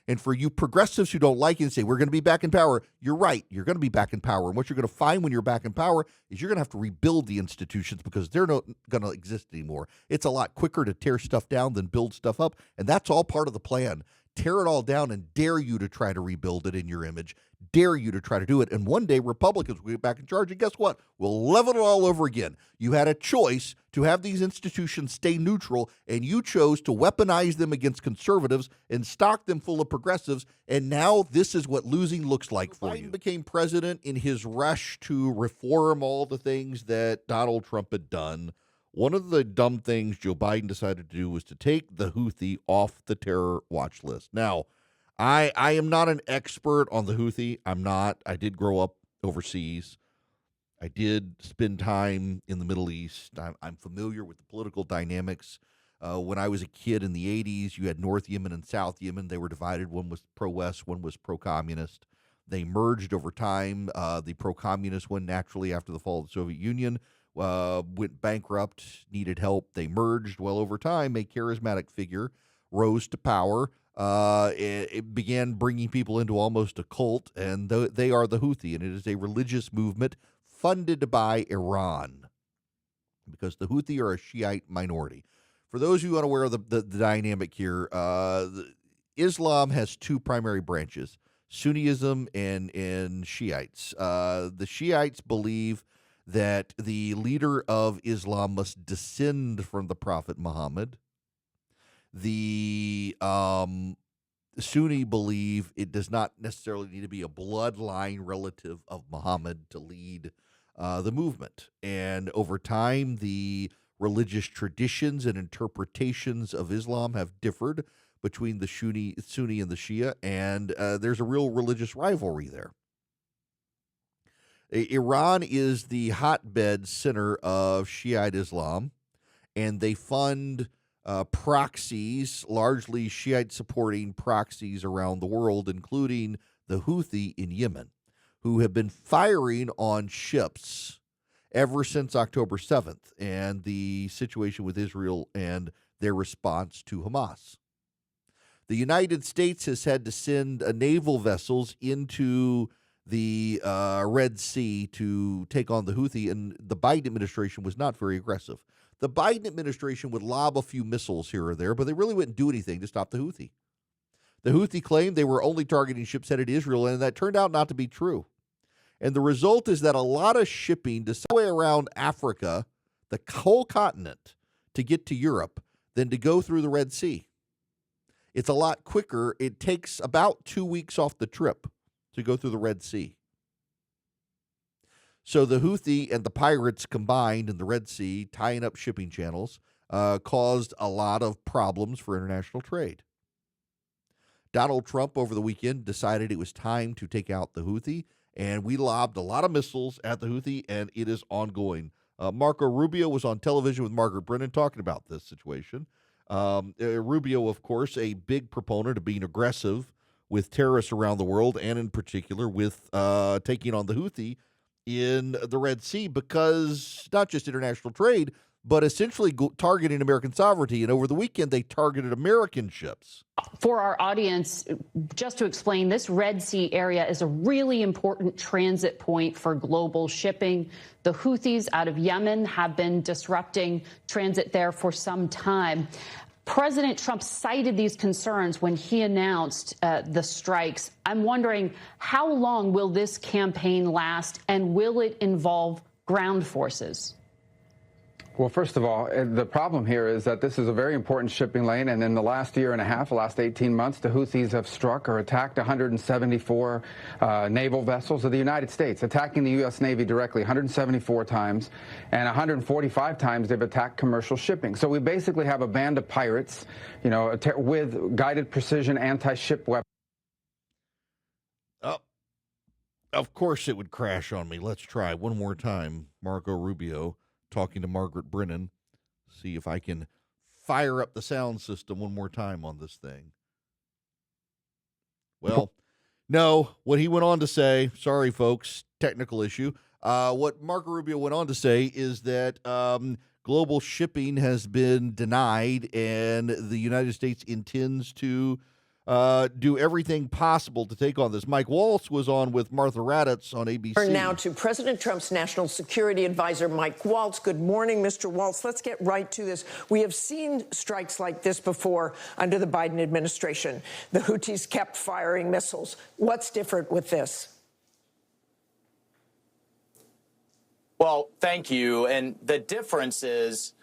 And for you progressives who don't like it and say, we're going to be back in power, you're right. You're going to be back in power. And what you're going to find when you're back in power is you're going to have to rebuild the institutions because they're not going to exist anymore. It's a lot quicker to tear stuff down than build stuff up. And that's all part of the plan. Tear it all down and dare you to try to rebuild it in your image. Dare you to try to do it. And one day Republicans will get back in charge. And guess what? We'll level it all over again. You had a choice to have these institutions stay neutral, and you chose to weaponize them against conservatives and stock them full of progressives. And now this is what losing looks like for you. Biden became president in his rush to reform all the things that Donald Trump had done. One of the dumb things Joe Biden decided to do was to take the Houthi off the terror watch list. Now, I am not an expert on the Houthi. I'm not. I did grow up overseas. I did spend time in the Middle East. I'm familiar with the political dynamics. When I was a kid in the 80s, you had North Yemen and South Yemen. They were divided. One was pro-West, one was pro-communist. They merged over time. The pro-communist one, naturally, after the fall of the Soviet Union, went bankrupt, needed help. They merged. Well, over time, a charismatic figure rose to power. It began bringing people into almost a cult, and they are the Houthi, and it is a religious movement funded by Iran because the Houthi are a Shiite minority. For those who are unaware of the dynamic here, Islam has two primary branches, Sunnism and Shiites. The Shiites believe that the leader of Islam must descend from the Prophet Muhammad. The Sunni believe it does not necessarily need to be a bloodline relative of Muhammad to lead the movement. And over time, the religious traditions and interpretations of Islam have differed between the Sunni and the Shia, and there's a real religious rivalry there. Iran is the hotbed center of Shiite Islam, and they fund proxies, largely Shiite-supporting proxies around the world, including the Houthi in Yemen, who have been firing on ships ever since October 7th and the situation with Israel and their response to Hamas. The United States has had to send naval vessels into the Red Sea to take on the Houthi, and the Biden administration was not very aggressive. The Biden administration would lob a few missiles here or there, but they really wouldn't do anything to stop the Houthi. The Houthi claimed they were only targeting ships headed to Israel, and that turned out not to be true. And the result is that a lot of shipping to way around Africa, the whole continent, to get to Europe than to go through the Red Sea. It's a lot quicker. It takes about 2 weeks off the trip to go through the Red Sea. So the Houthi and the pirates combined in the Red Sea, tying up shipping channels, caused a lot of problems for international trade. Donald Trump over the weekend decided it was time to take out the Houthi, and we lobbed a lot of missiles at the Houthi, and it is ongoing. Marco Rubio was on television with Margaret Brennan talking about this situation. Rubio, of course, a big proponent of being aggressive with terrorists around the world, and in particular with taking on the Houthi in the Red Sea, because not just international trade, but essentially targeting American sovereignty. And over the weekend, they targeted American ships. For our audience, just to explain, this Red Sea area is a really important transit point for global shipping. The Houthis out of Yemen have been disrupting transit there for some time. President Trump cited these concerns when he announced the strikes. I'm wondering, how long will this campaign last, and will it involve ground forces? Well, first of all, the problem here is that this is a very important shipping lane, and in the last year and a half, the last 18 months, the Houthis have struck or attacked 174 naval vessels of the United States, attacking the U.S. Navy directly 174 times, and 145 times they've attacked commercial shipping. So we basically have a band of pirates, with guided precision anti-ship weapons. Of course it would crash on me. Let's try one more time. Marco Rubio talking to Margaret Brennan. See if I can fire up the sound system one more time on this thing. Well, no, what he went on to say, sorry folks, technical issue. What Marco Rubio went on to say is that global shipping has been denied, and the United States intends to do everything possible to take on this. Mike Waltz was on with Martha Raddatz on ABC. Now to President Trump's national security advisor, Mike Waltz. Good morning, Mr. Waltz. Let's get right to this. We have seen strikes like this before under the Biden administration. The Houthis kept firing missiles. What's different with this? Well, thank you. And the difference is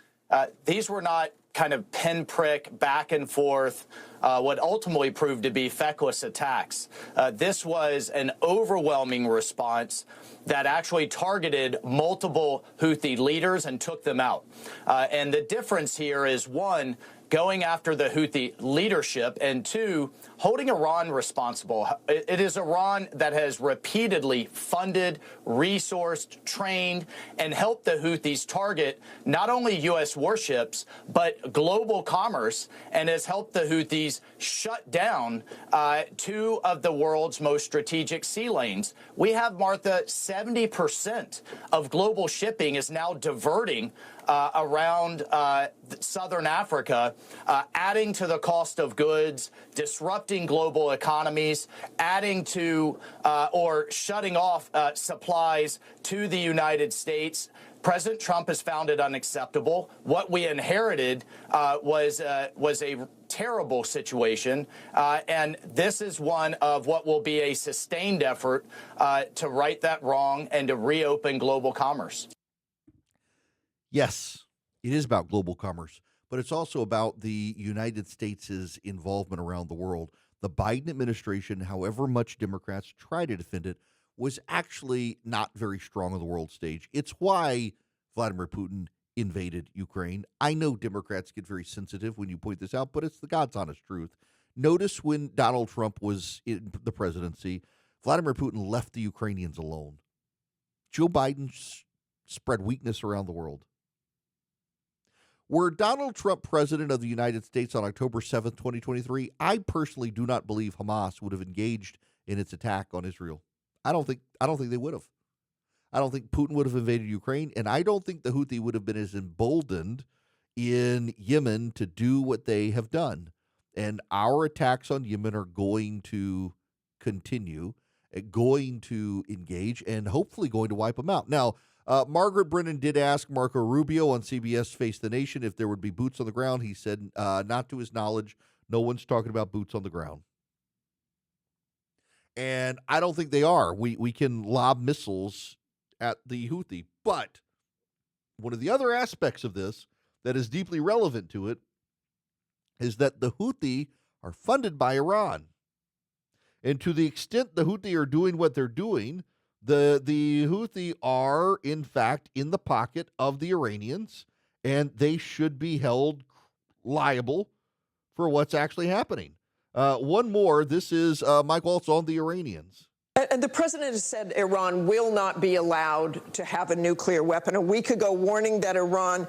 these were not kind of pinprick back and forth, what ultimately proved to be feckless attacks. This was an overwhelming response that actually targeted multiple Houthi leaders and took them out. And the difference here is, one, going after the Houthi leadership, and two, holding Iran responsible. It is Iran that has repeatedly funded, resourced, trained, and helped the Houthis target not only U.S. warships, but global commerce, and has helped the Houthis shut down two of the world's most strategic sea lanes. We have, Martha, 70% of global shipping is now diverting around southern Africa, adding to the cost of goods, disrupting global economies, adding to or shutting off supplies to the United States. President Trump has found it unacceptable. What we inherited was a terrible situation, and this is one of what will be a sustained effort to right that wrong and to reopen global commerce. Yes, it is about global commerce, but it's also about the United States' involvement around the world. The Biden administration, however much Democrats try to defend it, was actually not very strong on the world stage. It's why Vladimir Putin invaded Ukraine. I know Democrats get very sensitive when you point this out, but it's the God's honest truth. Notice when Donald Trump was in the presidency, Vladimir Putin left the Ukrainians alone. Joe Biden spread weakness around the world. Were Donald Trump president of the United States on October 7th, 2023, I personally do not believe Hamas would have engaged in its attack on Israel. I don't think they would have. I don't think Putin would have invaded Ukraine, and I don't think the Houthi would have been as emboldened in Yemen to do what they have done. And our attacks on Yemen are going to continue, going to engage, and hopefully going to wipe them out. Now, Margaret Brennan did ask Marco Rubio on CBS Face the Nation if there would be boots on the ground. He said, not to his knowledge, no one's talking about boots on the ground. And I don't think they are. We can lob missiles at the Houthi. But one of the other aspects of this that is deeply relevant to it is that the Houthi are funded by Iran. And to the extent the Houthi are doing what they're doing, the Houthi are, in fact, in the pocket of the Iranians, and they should be held liable for what's actually happening. One more. This is Mike Waltz on the Iranians. And the president has said Iran will not be allowed to have a nuclear weapon. A week ago, warning that Iran,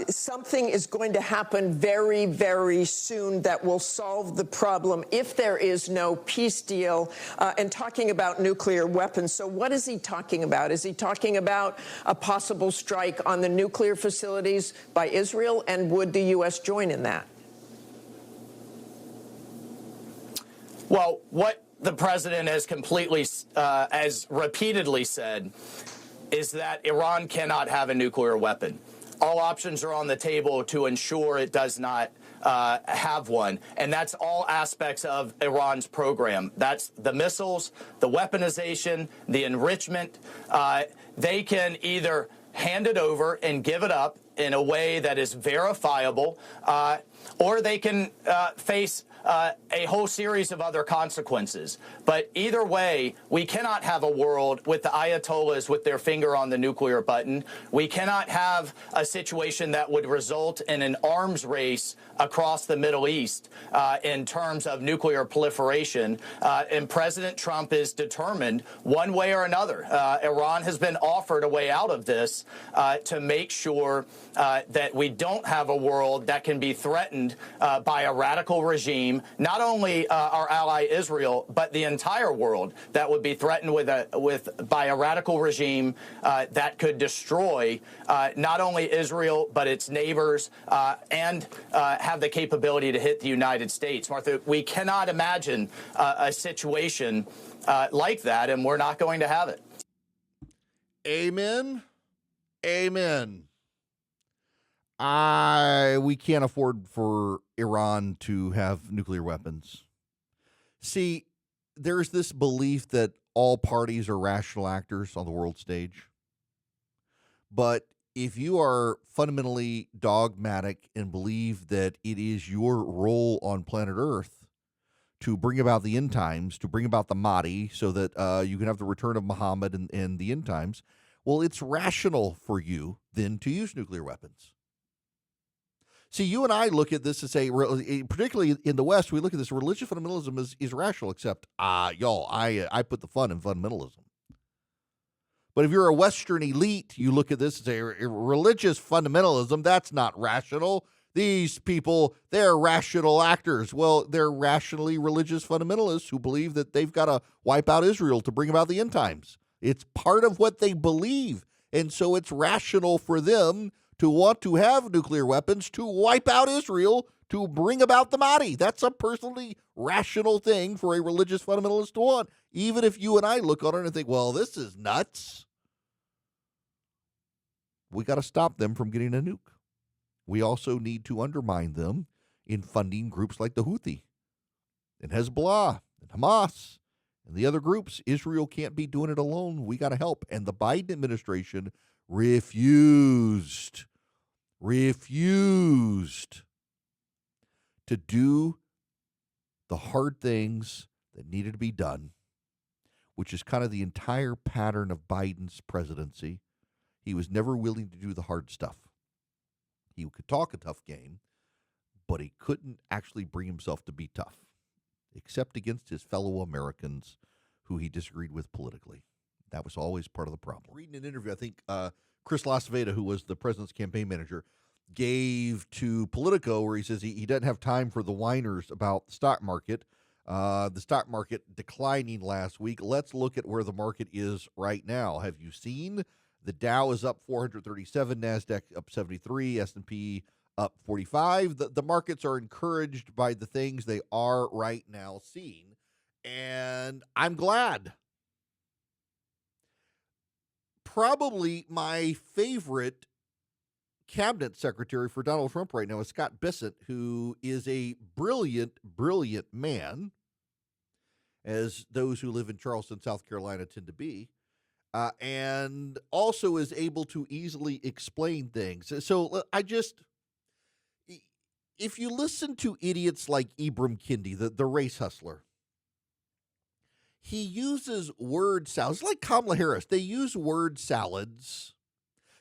something is going to happen very, very soon that will solve the problem if there is no peace deal, and talking about nuclear weapons. So what is he talking about? Is he talking about a possible strike on the nuclear facilities by Israel? And would the U.S. join in that? Well, what the president has completely, as repeatedly said, is that Iran cannot have a nuclear weapon. All options are on the table to ensure it does not have one. And that's all aspects of Iran's program. That's the missiles, the weaponization, the enrichment. They can either hand it over and give it up in a way that is verifiable, or they can face a whole series of other consequences. But either way, we cannot have a world with the Ayatollahs with their finger on the nuclear button. We cannot have a situation that would result in an arms race across the Middle East in terms of nuclear proliferation. And President Trump is determined one way or another. Iran has been offered a way out of this to make sure that we don't have a world that can be threatened by a radical regime. Not only our ally Israel, but the entire world that would be threatened by a radical regime that could destroy not only Israel but its neighbors and have the capability to hit the United States. Martha, we cannot imagine a situation like that, and we're not going to have it. Amen. Amen. We can't afford for Iran to have nuclear weapons. See, there's this belief that all parties are rational actors on the world stage. But if you are fundamentally dogmatic and believe that it is your role on planet Earth to bring about the end times, to bring about the Mahdi so that you can have the return of Muhammad and the end times, well, it's rational for you then to use nuclear weapons. See, you and I look at this and say, particularly in the West, we look at this, religious fundamentalism is rational, except, y'all, I put the fun in fundamentalism. But if you're a Western elite, you look at this and say, religious fundamentalism, that's not rational. These people, they're rational actors. Well, they're rationally religious fundamentalists who believe that they've got to wipe out Israel to bring about the end times. It's part of what they believe. And so it's rational for them to want to have nuclear weapons to wipe out Israel to bring about the Mahdi. That's a personally rational thing for a religious fundamentalist to want, even if you and I look on it and think, well, this is nuts. We got to stop them from getting a nuke. We also need to undermine them in funding groups like the Houthi and Hezbollah and Hamas and the other groups. Israel can't be doing it alone. We got to help. And the Biden administration refused to do the hard things that needed to be done, which is kind of the entire pattern of Biden's presidency. He was never willing to do the hard stuff. He could talk a tough game, but he couldn't actually bring himself to be tough, except against his fellow Americans who he disagreed with politically. That was always part of the problem. Reading an interview, I think Chris Lasveda, who was the president's campaign manager, gave to Politico where he says he doesn't have time for the whiners about the stock market. The stock market declining last week. Let's look at where the market is right now. Have you seen? The Dow is up 437, NASDAQ up 73, S&P up 45. The markets are encouraged by the things they are right now seeing, and I'm glad. Probably my favorite cabinet secretary for Donald Trump right now is Scott Bissett, who is a brilliant, brilliant man. as those who live in Charleston, South Carolina tend to be, and also is able to easily explain things. So if you listen to idiots like Ibram Kendi, the race hustler, he uses word salads like Kamala Harris. They use word salads.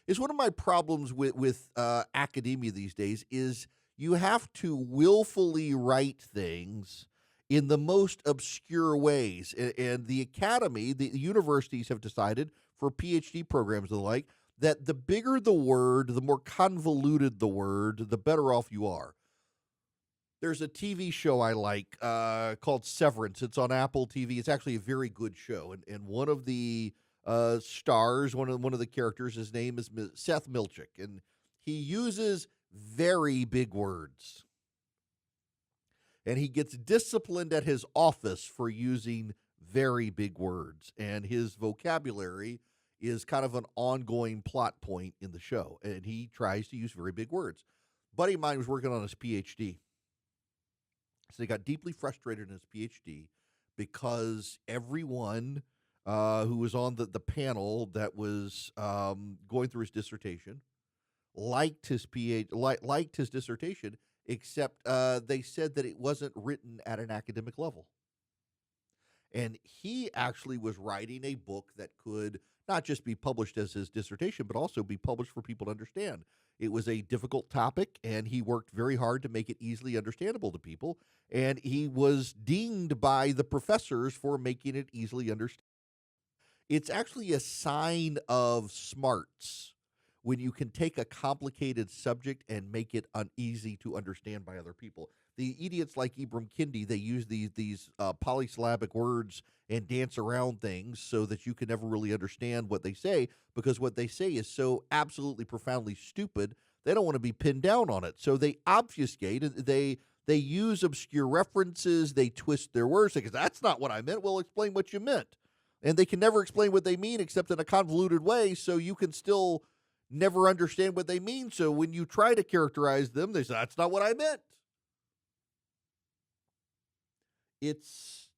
It's one of my problems with academia these days is you have to willfully write things in the most obscure ways. And the academy, the universities have decided for PhD programs and the like, that the bigger the word, the more convoluted the word, the better off you are. There's a TV show I like called Severance. It's on Apple TV. It's actually a very good show. And one of the stars, one of the characters, his name is Seth Milchick. And he uses very big words. And he gets disciplined at his office for using very big words. And his vocabulary is kind of an ongoing plot point in the show. And he tries to use very big words. A buddy of mine was working on his PhD. So he got deeply frustrated in his PhD because everyone who was on the panel that was going through his dissertation liked his liked his dissertation, except they said that it wasn't written at an academic level. And he actually was writing a book that could not just be published as his dissertation, but also be published for people to understand. It was a difficult topic, and he worked very hard to make it easily understandable to people. And he was dinged by the professors for making it easily understandable. It's actually a sign of smarts when you can take a complicated subject and make it uneasy to understand by other people. The idiots like Ibram Kendi, they use these polysyllabic words and dance around things so that you can never really understand what they say, because what they say is so absolutely profoundly stupid, they don't want to be pinned down on it. So they obfuscate, they use obscure references, they twist their words, because that's not what I meant. Well, explain what you meant. And they can never explain what they mean except in a convoluted way, so you can still never understand what they mean. So when you try to characterize them, they say, that's not what I meant. It's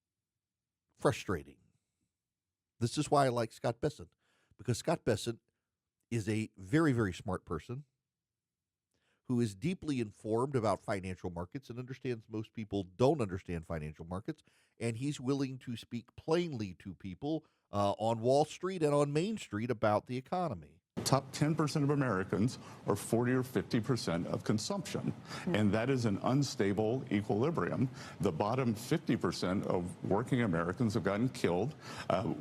frustrating. This is why I like Scott Bessent, because Scott Bessent is a very, very smart person who is deeply informed about financial markets and understands most people don't understand financial markets, and he's willing to speak plainly to people on Wall Street and on Main Street about the economy. Top 10% of Americans are 40 or 50% of consumption, and that is an unstable equilibrium. The bottom 50% of working Americans have gotten killed.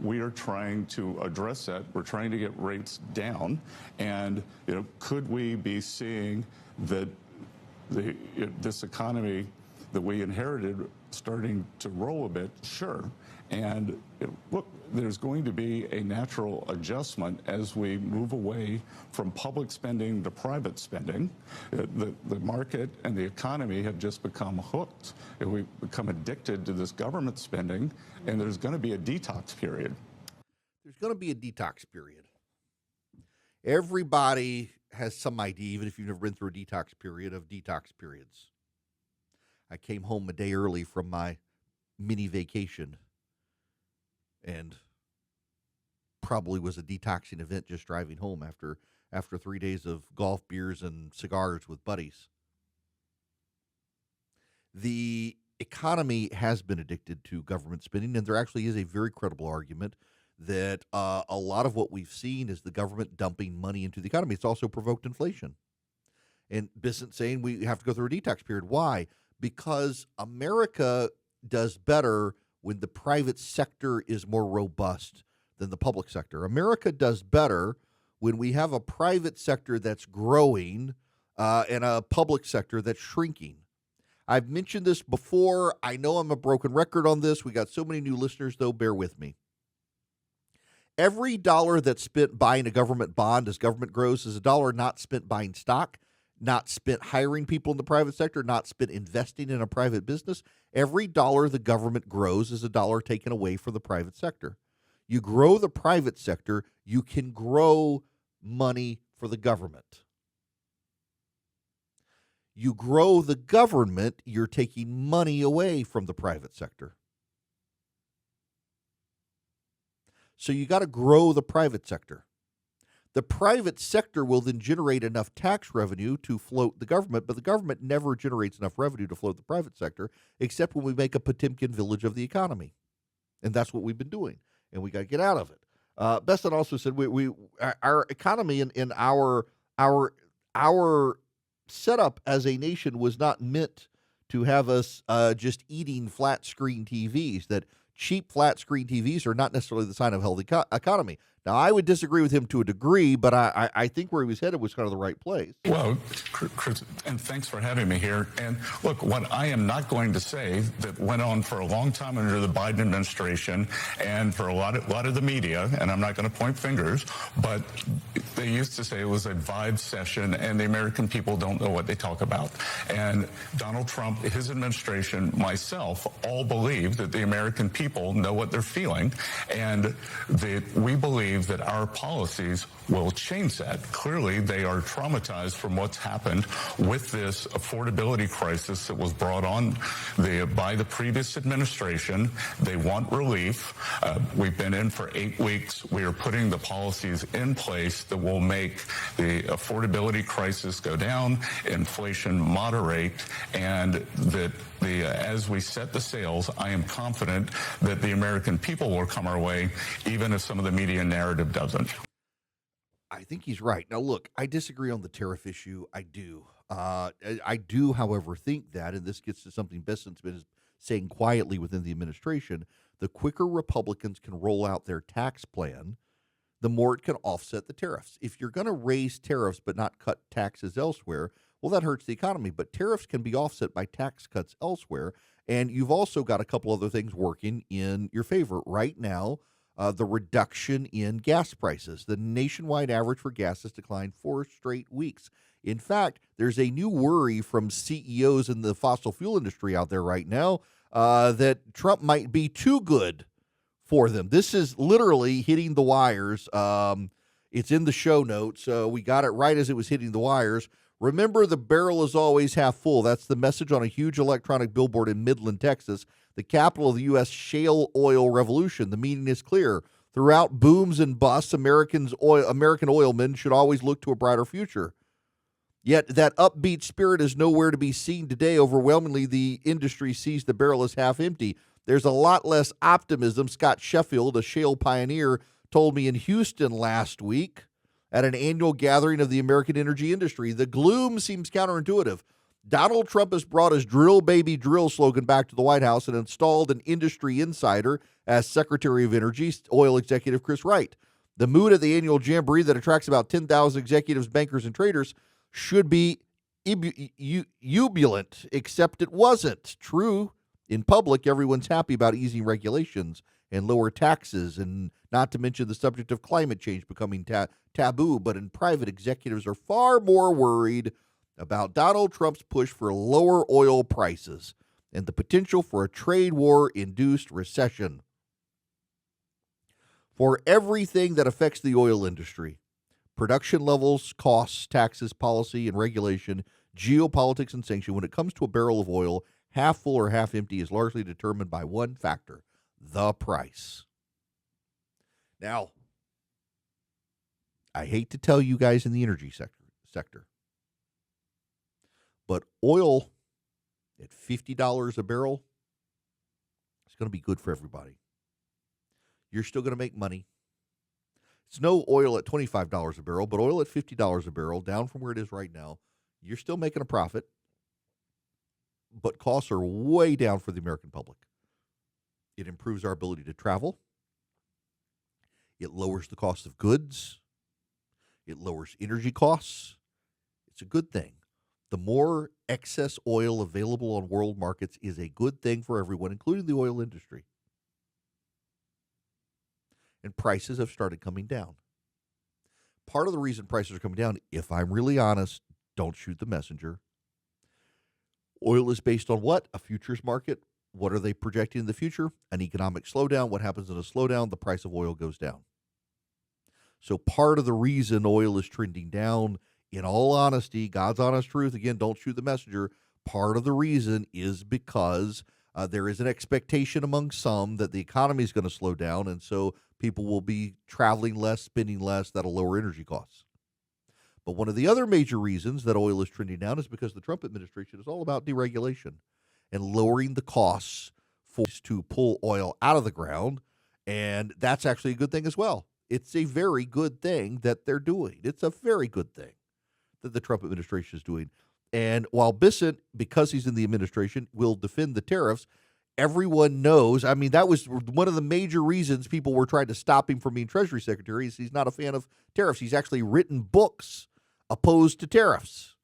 We are trying to address that. We're trying to get rates down, and could we be seeing that this economy that we inherited starting to roll a bit? Sure. And look, there's going to be a natural adjustment as we move away from public spending to private spending. The market and the economy have just become hooked. We've become addicted to this government spending, and there's going to be a detox period. There's going to be a detox period. Everybody has some idea, even if you've never been through a detox period, of detox periods. I came home a day early from my mini vacation, and probably was a detoxing event just driving home after 3 days of golf, beers, and cigars with buddies. The economy has been addicted to government spending, and there actually is a very credible argument that a lot of what we've seen is the government dumping money into the economy. It's also provoked inflation. And Bessent saying we have to go through a detox period. Why? Because America does better when the private sector is more robust than the public sector. America does better when we have a private sector that's growing and a public sector that's shrinking. I've mentioned this before. I know I'm a broken record on this. We got so many new listeners, though. Bear with me. Every dollar that's spent buying a government bond as government grows is a dollar not spent buying stock, not spent hiring people in the private sector, not spent investing in a private business. Every dollar the government grows is a dollar taken away from the private sector. You grow the private sector, you can grow money for the government. You grow the government, you're taking money away from the private sector. So you got to grow the private sector. The private sector will then generate enough tax revenue to float the government, but the government never generates enough revenue to float the private sector, except when we make a Potemkin village of the economy. And that's what we've been doing, and we got to get out of it. Besson also said our economy and our setup as a nation was not meant to have us just eating flat screen TVs, that cheap flat screen TVs are not necessarily the sign of a healthy economy. Now, I would disagree with him to a degree, but I think where he was headed was kind of the right place. Well, Chris, and thanks for having me here. And look, what I am not going to say that went on for a long time under the Biden administration and for a lot of the media, and I'm not going to point fingers, but they used to say it was a vibe session and the American people don't know what they talk about. And Donald Trump, his administration, myself, all believe that the American people know what they're feeling, and that we believe that our policies will change that. Clearly, they are traumatized from what's happened with this affordability crisis that was brought on by the previous administration. They want relief. We've been in for 8 weeks. We are putting the policies in place that will make the affordability crisis go down, inflation moderate, and that as we set the sails, I am confident that the American people will come our way, even if some of the media narrative doesn't. I think he's right. Now, look, I disagree on the tariff issue. I do. I do, however, think that, and this gets to something Besson's been saying quietly within the administration, the quicker Republicans can roll out their tax plan, the more it can offset the tariffs. If you're going to raise tariffs but not cut taxes elsewhere, well, that hurts the economy. But tariffs can be offset by tax cuts elsewhere. And you've also got a couple other things working in your favor. Right now, the reduction in gas prices. The nationwide average for gas has declined 4 straight weeks. In fact, there's a new worry from CEOs in the fossil fuel industry out there right now that Trump might be too good for them. This is literally hitting the wires. It's in the show notes. We got it right as it was hitting the wires. Remember, the barrel is always half full. That's the message on a huge electronic billboard in Midland, Texas, the capital of the U.S. shale oil revolution. The meaning is clear. Throughout booms and busts, American oilmen should always look to a brighter future. Yet that upbeat spirit is nowhere to be seen today. Overwhelmingly, the industry sees the barrel as half empty. There's a lot less optimism. Scott Sheffield, a shale pioneer, told me in Houston last week at an annual gathering of the American energy industry. The gloom seems counterintuitive. Donald Trump has brought his drill baby drill slogan back to the White House and installed an industry insider as Secretary of Energy, oil executive Chris Wright. The mood at the annual jamboree that attracts about 10,000 executives, bankers, and traders should be jubilant, except it wasn't. True, in public, everyone's happy about easing regulations and lower taxes, and not to mention the subject of climate change becoming taboo. But in private, executives are far more worried about Donald Trump's push for lower oil prices and the potential for a trade war-induced recession. For everything that affects the oil industry, production levels, costs, taxes, policy, and regulation, geopolitics, and sanction, when it comes to a barrel of oil, half full or half empty is largely determined by one factor: the price. Now, I hate to tell you guys in the energy sector, but oil at $50 a barrel is going to be good for everybody. You're still going to make money. It's no oil at $25 a barrel, but oil at $50 a barrel, down from where it is right now, you're still making a profit, but costs are way down for the American public. It improves our ability to travel. It lowers the cost of goods. It lowers energy costs. It's a good thing. The more excess oil available on world markets is a good thing for everyone, including the oil industry. And prices have started coming down. Part of the reason prices are coming down, if I'm really honest, don't shoot the messenger. Oil is based on what? A futures market. What are they projecting in the future? An economic slowdown. What happens in a slowdown? The price of oil goes down. So part of the reason oil is trending down, in all honesty, God's honest truth, again, don't shoot the messenger, part of the reason is because there is an expectation among some that the economy is going to slow down, and so People will be traveling less, spending less. That'll lower energy costs. But one of the other major reasons that oil is trending down is because the Trump administration is all about deregulation and lowering the costs to pull oil out of the ground. And that's actually a good thing as well. It's a very good thing that they're doing. It's a very good thing that the Trump administration is doing. And while Bissett, because he's in the administration, will defend the tariffs, everyone knows. I mean, that was one of the major reasons people were trying to stop him from being Treasury Secretary is he's not a fan of tariffs. He's actually written books opposed to tariffs.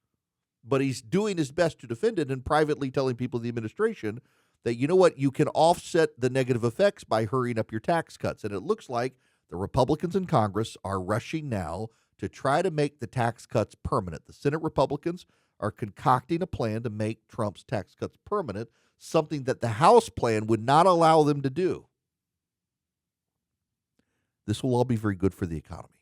But he's doing his best to defend it and privately telling people in the administration that, you know what, you can offset the negative effects by hurrying up your tax cuts. And it looks like the Republicans in Congress are rushing now to try to make the tax cuts permanent. The Senate Republicans are concocting a plan to make Trump's tax cuts permanent, something that the House plan would not allow them to do. This will all be very good for the economy.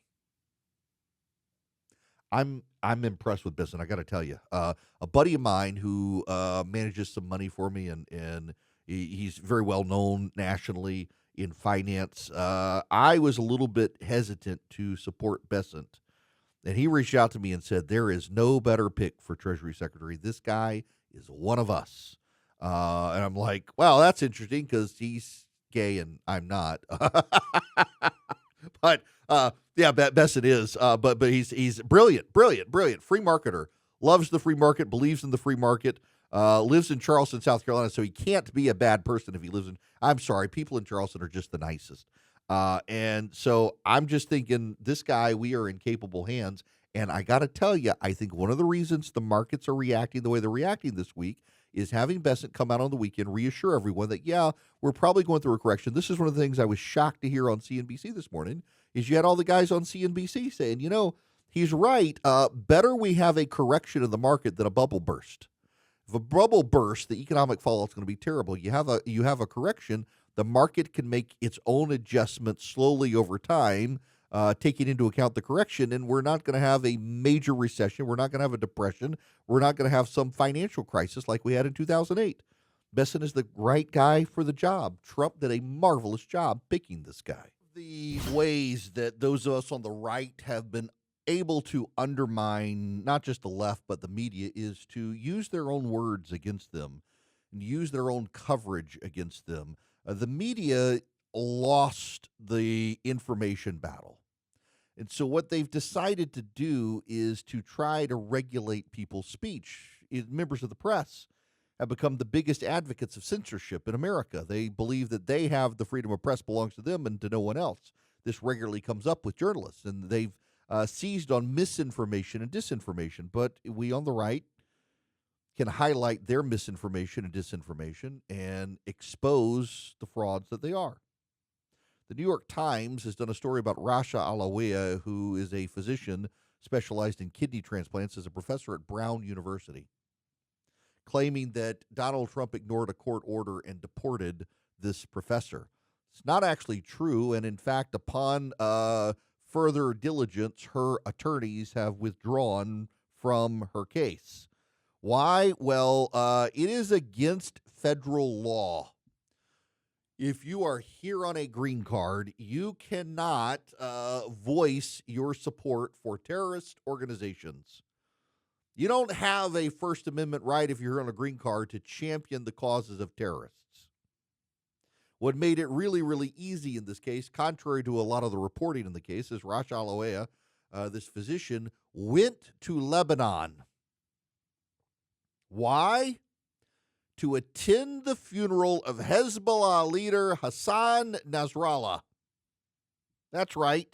I'm impressed with Bissett. I got to tell you, a buddy of mine who manages some money for me, and he's very well known nationally in finance. I was a little bit hesitant to support Bissett, and he reached out to me and said, there is no better pick for Treasury Secretary. This guy is one of us. And I'm like, well, that's interesting because he's gay and I'm not. But yeah, Bissett is. But he's brilliant. Free marketer, loves the free market, believes in the free market. Lives in Charleston, South Carolina, so he can't be a bad person if he lives in. I'm sorry, people in Charleston are just the nicest. And so I'm just thinking, this guy, we are in capable hands. And I got to tell you, I think one of the reasons the markets are reacting the way they're reacting this week is having Bissett come out on the weekend, reassure everyone that, yeah, we're probably going through a correction. This is one of the things I was shocked to hear on CNBC this morning, is you had all the guys on CNBC saying, you know, he's right. Better we have a correction in the market than a bubble burst. If a bubble bursts, the economic fallout is going to be terrible. You have a correction. The market can make its own adjustments slowly over time, taking into account the correction, and we're not going to have a major recession. We're not going to have a depression. We're not going to have some financial crisis like we had in 2008. Bissett is the right guy for the job. Trump did a marvelous job picking this guy. The ways that those of us on the right have been able to undermine not just the left but the media is to use their own words against them and use their own coverage against them. The media lost the information battle. And so what they've decided to do is to try to regulate people's speech. Members of the press have become the biggest advocates of censorship in America. They believe that they have the freedom of press belongs to them and to no one else. This regularly comes up with journalists, and they've seized on misinformation and disinformation. But we on the right can highlight their misinformation and disinformation and expose the frauds that they are. The New York Times has done a story about Rasha Alawiya, who is a physician specialized in kidney transplants as a professor at Brown University, claiming that Donald Trump ignored a court order and deported this professor. It's not actually true, and in fact, upon further diligence, her attorneys have withdrawn from her case. Why? Well, it is against federal law. If you are here on a green card, you cannot voice your support for terrorist organizations. You don't have a First Amendment right, if you're here on a green card, to champion the causes of terrorists. What made it really, really easy in this case, contrary to a lot of the reporting in the case, is Rasha Alawiya, this physician, went to Lebanon. Why? To attend the funeral of Hezbollah leader Hassan Nasrallah. That's right.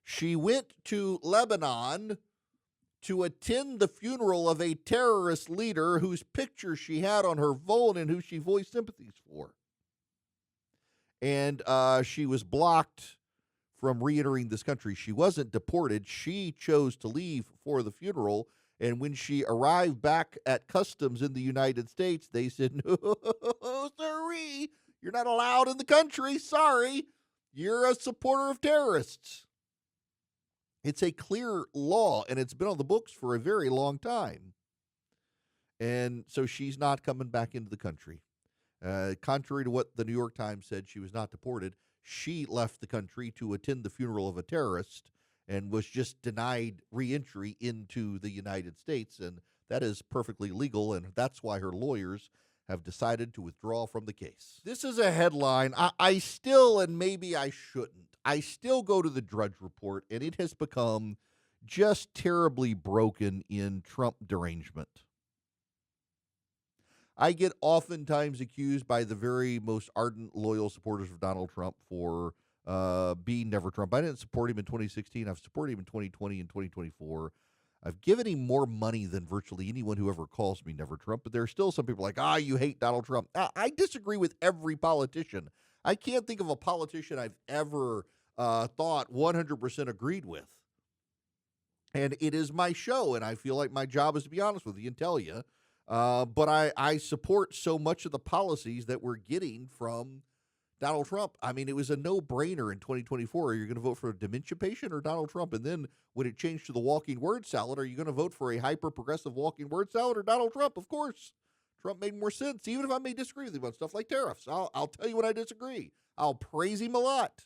She went to Lebanon to attend the funeral of a terrorist leader whose picture she had on her phone and who she voiced sympathies for. And she was blocked from re-entering this country. She wasn't deported. She chose to leave for the funeral. And when she arrived back at customs in the United States, they said, no, sorry, you're not allowed in the country. Sorry, you're a supporter of terrorists. It's a clear law, and it's been on the books for a very long time. And so she's not coming back into the country. Contrary to what the New York Times said, she was not deported. She left the country to attend the funeral of a terrorist and was just denied reentry into the United States. And that is perfectly legal, and that's why her lawyers have decided to withdraw from the case. This is a headline. I still, and maybe I shouldn't, I still go to the Drudge Report, and it has become just terribly broken in Trump derangement. I get oftentimes accused by the very most ardent, loyal supporters of Donald Trump for being never Trump. I didn't support him in 2016. I've supported him in 2020 and 2024. I've given him more money than virtually anyone who ever calls me never Trump, but there are still some people like, you hate Donald Trump. I disagree with every politician. I can't think of a politician I've ever thought 100% agreed with. And it is my show, and I feel like my job is to be honest with you and tell you. But I support so much of the policies that we're getting from Donald Trump. I mean, it was a no-brainer in 2024. Are you going to vote for a dementia patient or Donald Trump? And then when it changed to the walking word salad, are you going to vote for a hyper-progressive walking word salad or Donald Trump? Of course. Trump made more sense, even if I may disagree with him on stuff like tariffs. I'll tell you when I disagree. I'll praise him a lot.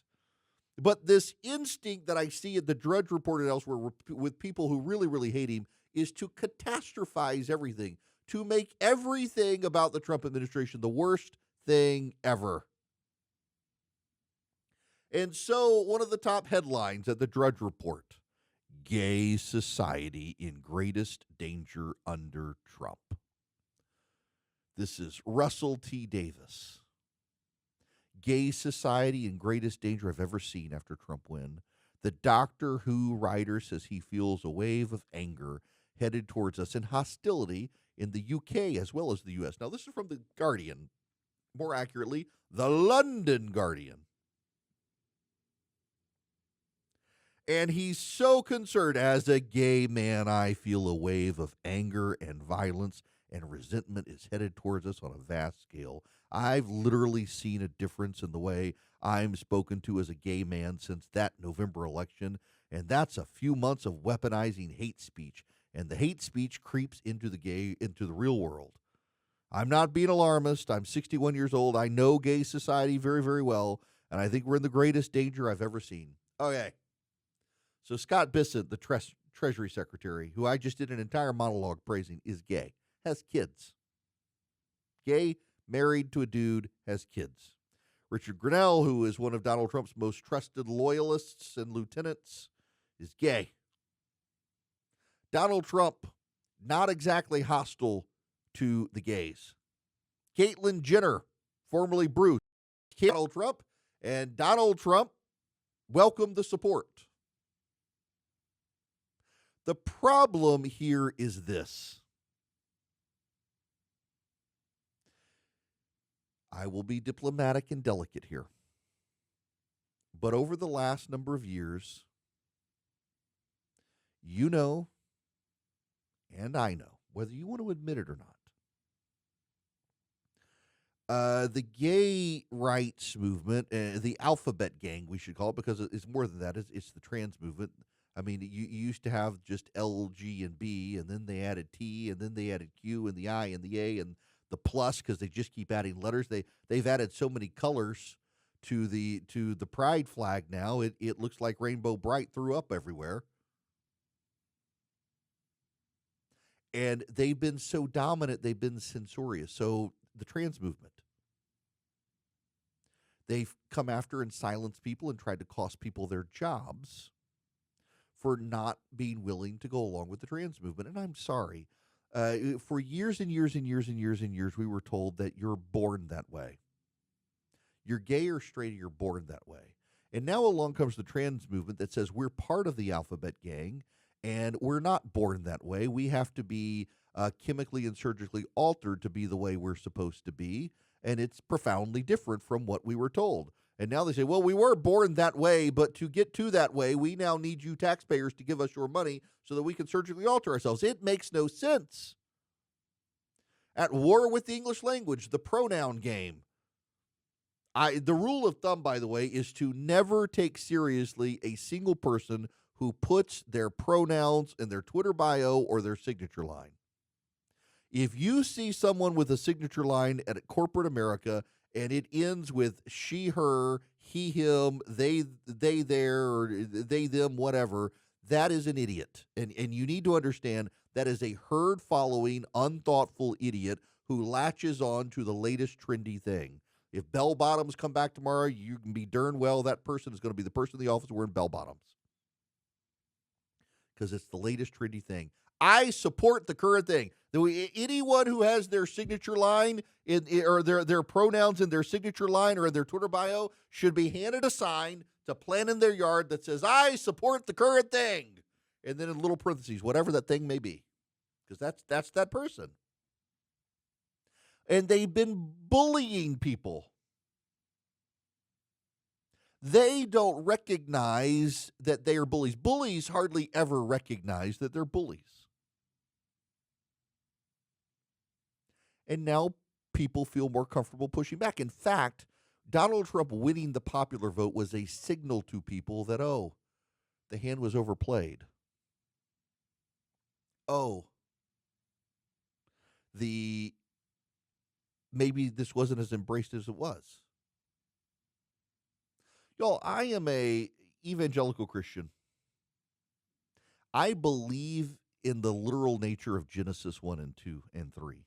But this instinct that I see at the Drudge Report and elsewhere with people who really, really hate him is to catastrophize everything, to make everything about the Trump administration the worst thing ever. And so one of the top headlines at the Drudge Report, gay society in greatest danger under Trump. This is Russell T. Davis. Gay society in greatest danger I've ever seen after Trump win. The Doctor Who writer says he feels a wave of anger headed towards us and hostility in the UK as well as the US. Now, this is from The Guardian. More accurately, the London Guardian. And he's so concerned, as a gay man, I feel a wave of anger and violence and resentment is headed towards us on a vast scale. I've literally seen a difference in the way I'm spoken to as a gay man since that November election, and that's a few months of weaponizing hate speech, and the hate speech creeps into the real world. I'm not being alarmist. I'm 61 years old. I know gay society very, very well, and I think we're in the greatest danger I've ever seen. Okay. So Scott Bissett, the Treasury Secretary, who I just did an entire monologue praising, is gay, has kids. Gay, married to a dude, has kids. Richard Grenell, who is one of Donald Trump's most trusted loyalists and lieutenants, is gay. Donald Trump, not exactly hostile to the gays. Caitlyn Jenner, formerly Bruce, Donald Trump, and Donald Trump welcomed the support. The problem here is this. I will be diplomatic and delicate here. But over the last number of years, you know, and I know, whether you want to admit it or not, the gay rights movement, the alphabet gang, we should call it, because it's more than that. It's the trans movement. I mean, you used to have just L, G, and B, and then they added T, and then they added Q, and the I, and the A, and the plus, because they just keep adding letters. They've added so many colors to the pride flag now. It looks like Rainbow Bright threw up everywhere. And they've been so dominant, they've been censorious. So the trans movement, they've come after and silenced people and tried to cost people their jobs for not being willing to go along with the trans movement. And I'm sorry. For years and years and years and years and years, we were told that you're born that way. You're gay or straight, or you're born that way. And now along comes the trans movement that says we're part of the alphabet gang, and we're not born that way. We have to be chemically and surgically altered to be the way we're supposed to be, and it's profoundly different from what we were told. And now they say, well, we were born that way, but to get to that way, we now need you taxpayers to give us your money so that we can surgically alter ourselves. It makes no sense. At war with the English language, the pronoun game. The rule of thumb, by the way, is to never take seriously a single person who puts their pronouns in their Twitter bio or their signature line. If you see someone with a signature line at corporate America and it ends with she, her, he, him, they, there, or they, them, whatever, that is an idiot. And you need to understand that is a herd-following, unthoughtful idiot who latches on to the latest trendy thing. If bell bottoms come back tomorrow, you can be darn well that person is going to be the person in the office wearing bell bottoms. Because it's the latest trendy thing. I support the current thing. Anyone who has their signature line or their pronouns in their signature line or in their Twitter bio should be handed a sign to plant in their yard that says, I support the current thing. And then in little parentheses, whatever that thing may be. Because that's that person. And they've been bullying people. They don't recognize that they are bullies. Bullies hardly ever recognize that they're bullies. And now people feel more comfortable pushing back. In fact, Donald Trump winning the popular vote was a signal to people that, oh, the hand was overplayed. Oh, maybe this wasn't as embraced as it was. Y'all, I am a evangelical Christian. I believe in the literal nature of Genesis 1 and 2 and 3.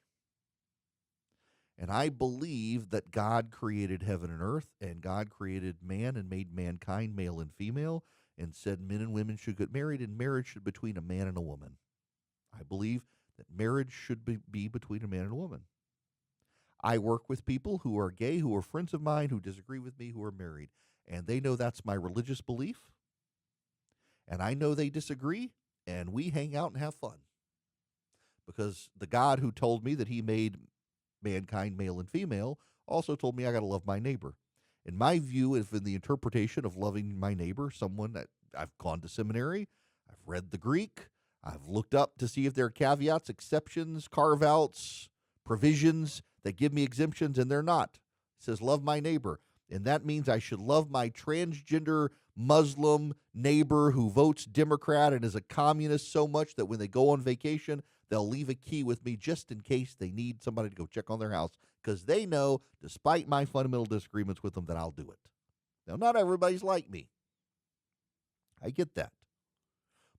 And I believe that God created heaven and earth, and God created man and made mankind male and female, and said men and women should get married, and marriage should be between a man and a woman. I believe that marriage should be between a man and a woman. I work with people who are gay, who are friends of mine, who disagree with me, who are married. And they know that's my religious belief. And I know they disagree, and we hang out and have fun. Because the God who told me that he made mankind male and female also told me I got to love my neighbor. In my view, if in the interpretation of loving my neighbor, someone that I've gone to seminary, I've read the Greek, I've looked up to see if there are caveats, exceptions, carve-outs, provisions that give me exemptions, and they're not. It says love my neighbor. And that means I should love my transgender Muslim neighbor who votes Democrat and is a communist so much that when they go on vacation, they'll leave a key with me just in case they need somebody to go check on their house, because they know, despite my fundamental disagreements with them, that I'll do it. Now, not everybody's like me. I get that.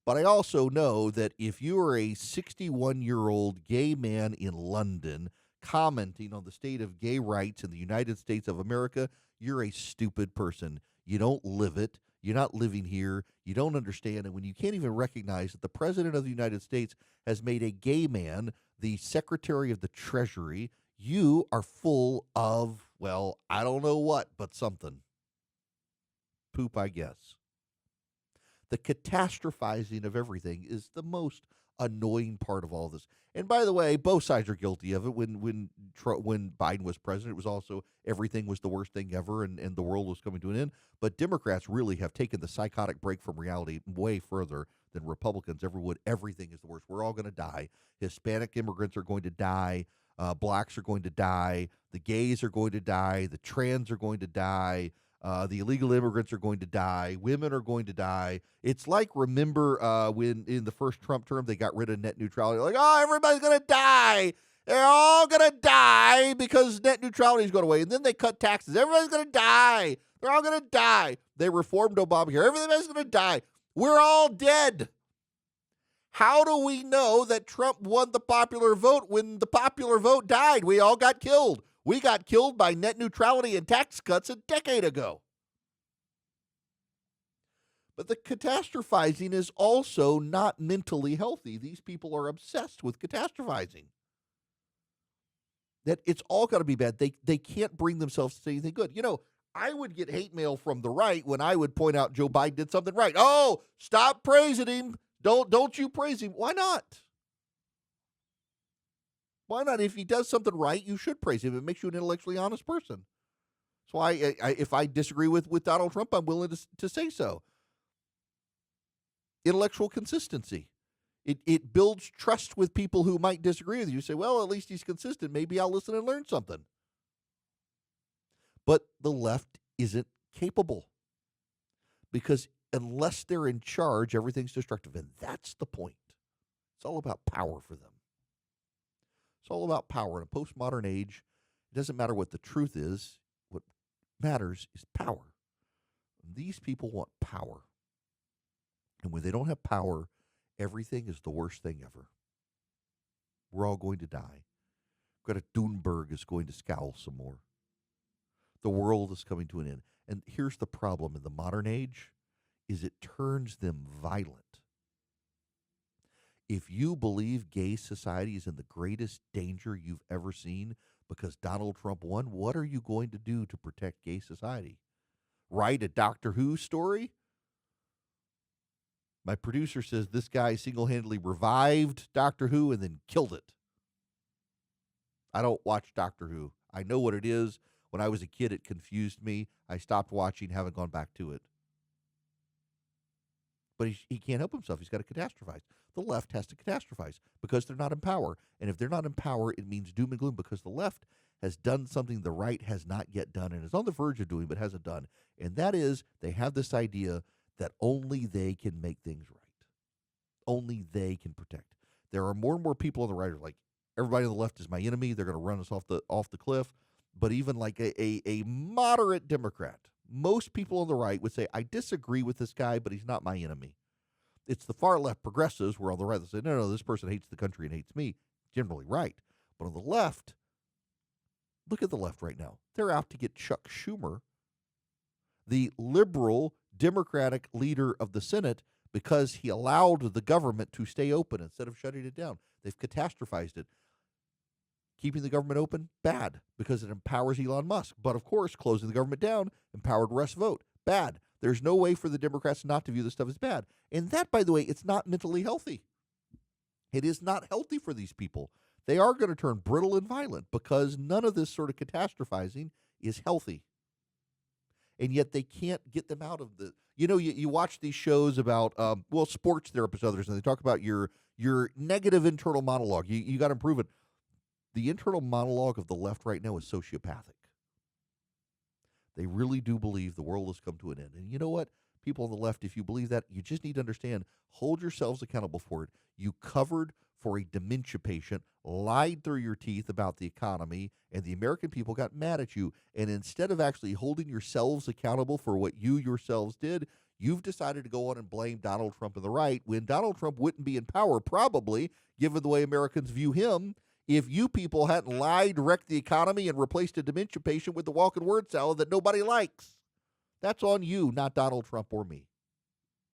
But I also know that if you are a 61-year-old gay man in London commenting on the state of gay rights in the United States of America, you're a stupid person. You don't live it. You're not living here. You don't understand. And when you can't even recognize that the President of the United States has made a gay man the Secretary of the Treasury, you are full of, well, I don't know what, but something. Poop, I guess. The catastrophizing of everything is the most annoying part of all this. And by the way, both sides are guilty of it. When Biden was president, it was also everything was the worst thing ever, and the world was coming to an end. But Democrats really have taken the psychotic break from reality way further than Republicans ever would. Everything is the worst. We're all going to die. Hispanic immigrants are going to die. Blacks are going to die. The gays are going to die. The trans are going to die. The illegal immigrants are going to die. Women are going to die. It's like, remember when in the first Trump term they got rid of net neutrality? Like, oh, everybody's going to die. They're all going to die because net neutrality is going away. And then they cut taxes. Everybody's going to die. They're all going to die. They reformed Obamacare. Everybody's going to die. We're all dead. How do we know that Trump won the popular vote when the popular vote died? We all got killed. We got killed by net neutrality and tax cuts a decade ago. But the catastrophizing is also not mentally healthy. These people are obsessed with catastrophizing. That it's all got to be bad. They can't bring themselves to say anything good. You know, I would get hate mail from the right when I would point out Joe Biden did something right. Oh, stop praising him. Don't you praise him. Why not? Why not? If he does something right, you should praise him. It makes you an intellectually honest person. So if I disagree with Donald Trump, I'm willing to say so. Intellectual consistency. It builds trust with people who might disagree with you. You say, well, at least he's consistent. Maybe I'll listen and learn something. But the left isn't capable. Because unless they're in charge, everything's destructive. And that's the point. It's all about power for them. It's all about power. In a postmodern age, it doesn't matter what the truth is. What matters is power. These people want power. And when they don't have power, everything is the worst thing ever. We're all going to die. Greta Thunberg is going to scowl some more. The world is coming to an end. And here's the problem in the modern age, is it turns them violent. If you believe gay society is in the greatest danger you've ever seen because Donald Trump won, what are you going to do to protect gay society? Write a Doctor Who story? My producer says this guy single-handedly revived Doctor Who and then killed it. I don't watch Doctor Who. I know what it is. When I was a kid, it confused me. I stopped watching, haven't gone back to it. But he can't help himself. He's got to catastrophize. The left has to catastrophize because they're not in power. And if they're not in power, it means doom and gloom because the left has done something the right has not yet done and is on the verge of doing but hasn't done. And that is they have this idea that only they can make things right. Only they can protect. There are more and more people on the right who are like, everybody on the left is my enemy. They're going to run us off the cliff. But even like a moderate Democrat, most people on the right would say, I disagree with this guy, but he's not my enemy. It's the far left progressives who are on the right that say, no, this person hates the country and hates me. Generally right. But on the left, look at the left right now. They're out to get Chuck Schumer, the liberal Democratic leader of the Senate, because he allowed the government to stay open instead of shutting it down. They've catastrophized it. Keeping the government open, bad, because it empowers Elon Musk. But, of course, closing the government down, empowered Russ vote, bad. There's no way for the Democrats not to view this stuff as bad. And that, by the way, it's not mentally healthy. It is not healthy for these people. They are going to turn brittle and violent because none of this sort of catastrophizing is healthy. And yet they can't get them out of the, you watch these shows about, sports therapists, others, and they talk about your negative internal monologue. You got to improve it. The internal monologue of the left right now is sociopathic. They really do believe the world has come to an end. And you know what? People on the left, if you believe that, you just need to understand, hold yourselves accountable for it. You covered for a dementia patient, lied through your teeth about the economy, and the American people got mad at you. And instead of actually holding yourselves accountable for what you yourselves did, you've decided to go on and blame Donald Trump and the right when Donald Trump wouldn't be in power, probably, given the way Americans view him, if you people hadn't lied, wrecked the economy, and replaced a dementia patient with the walking word salad that nobody likes. That's on you, not Donald Trump or me.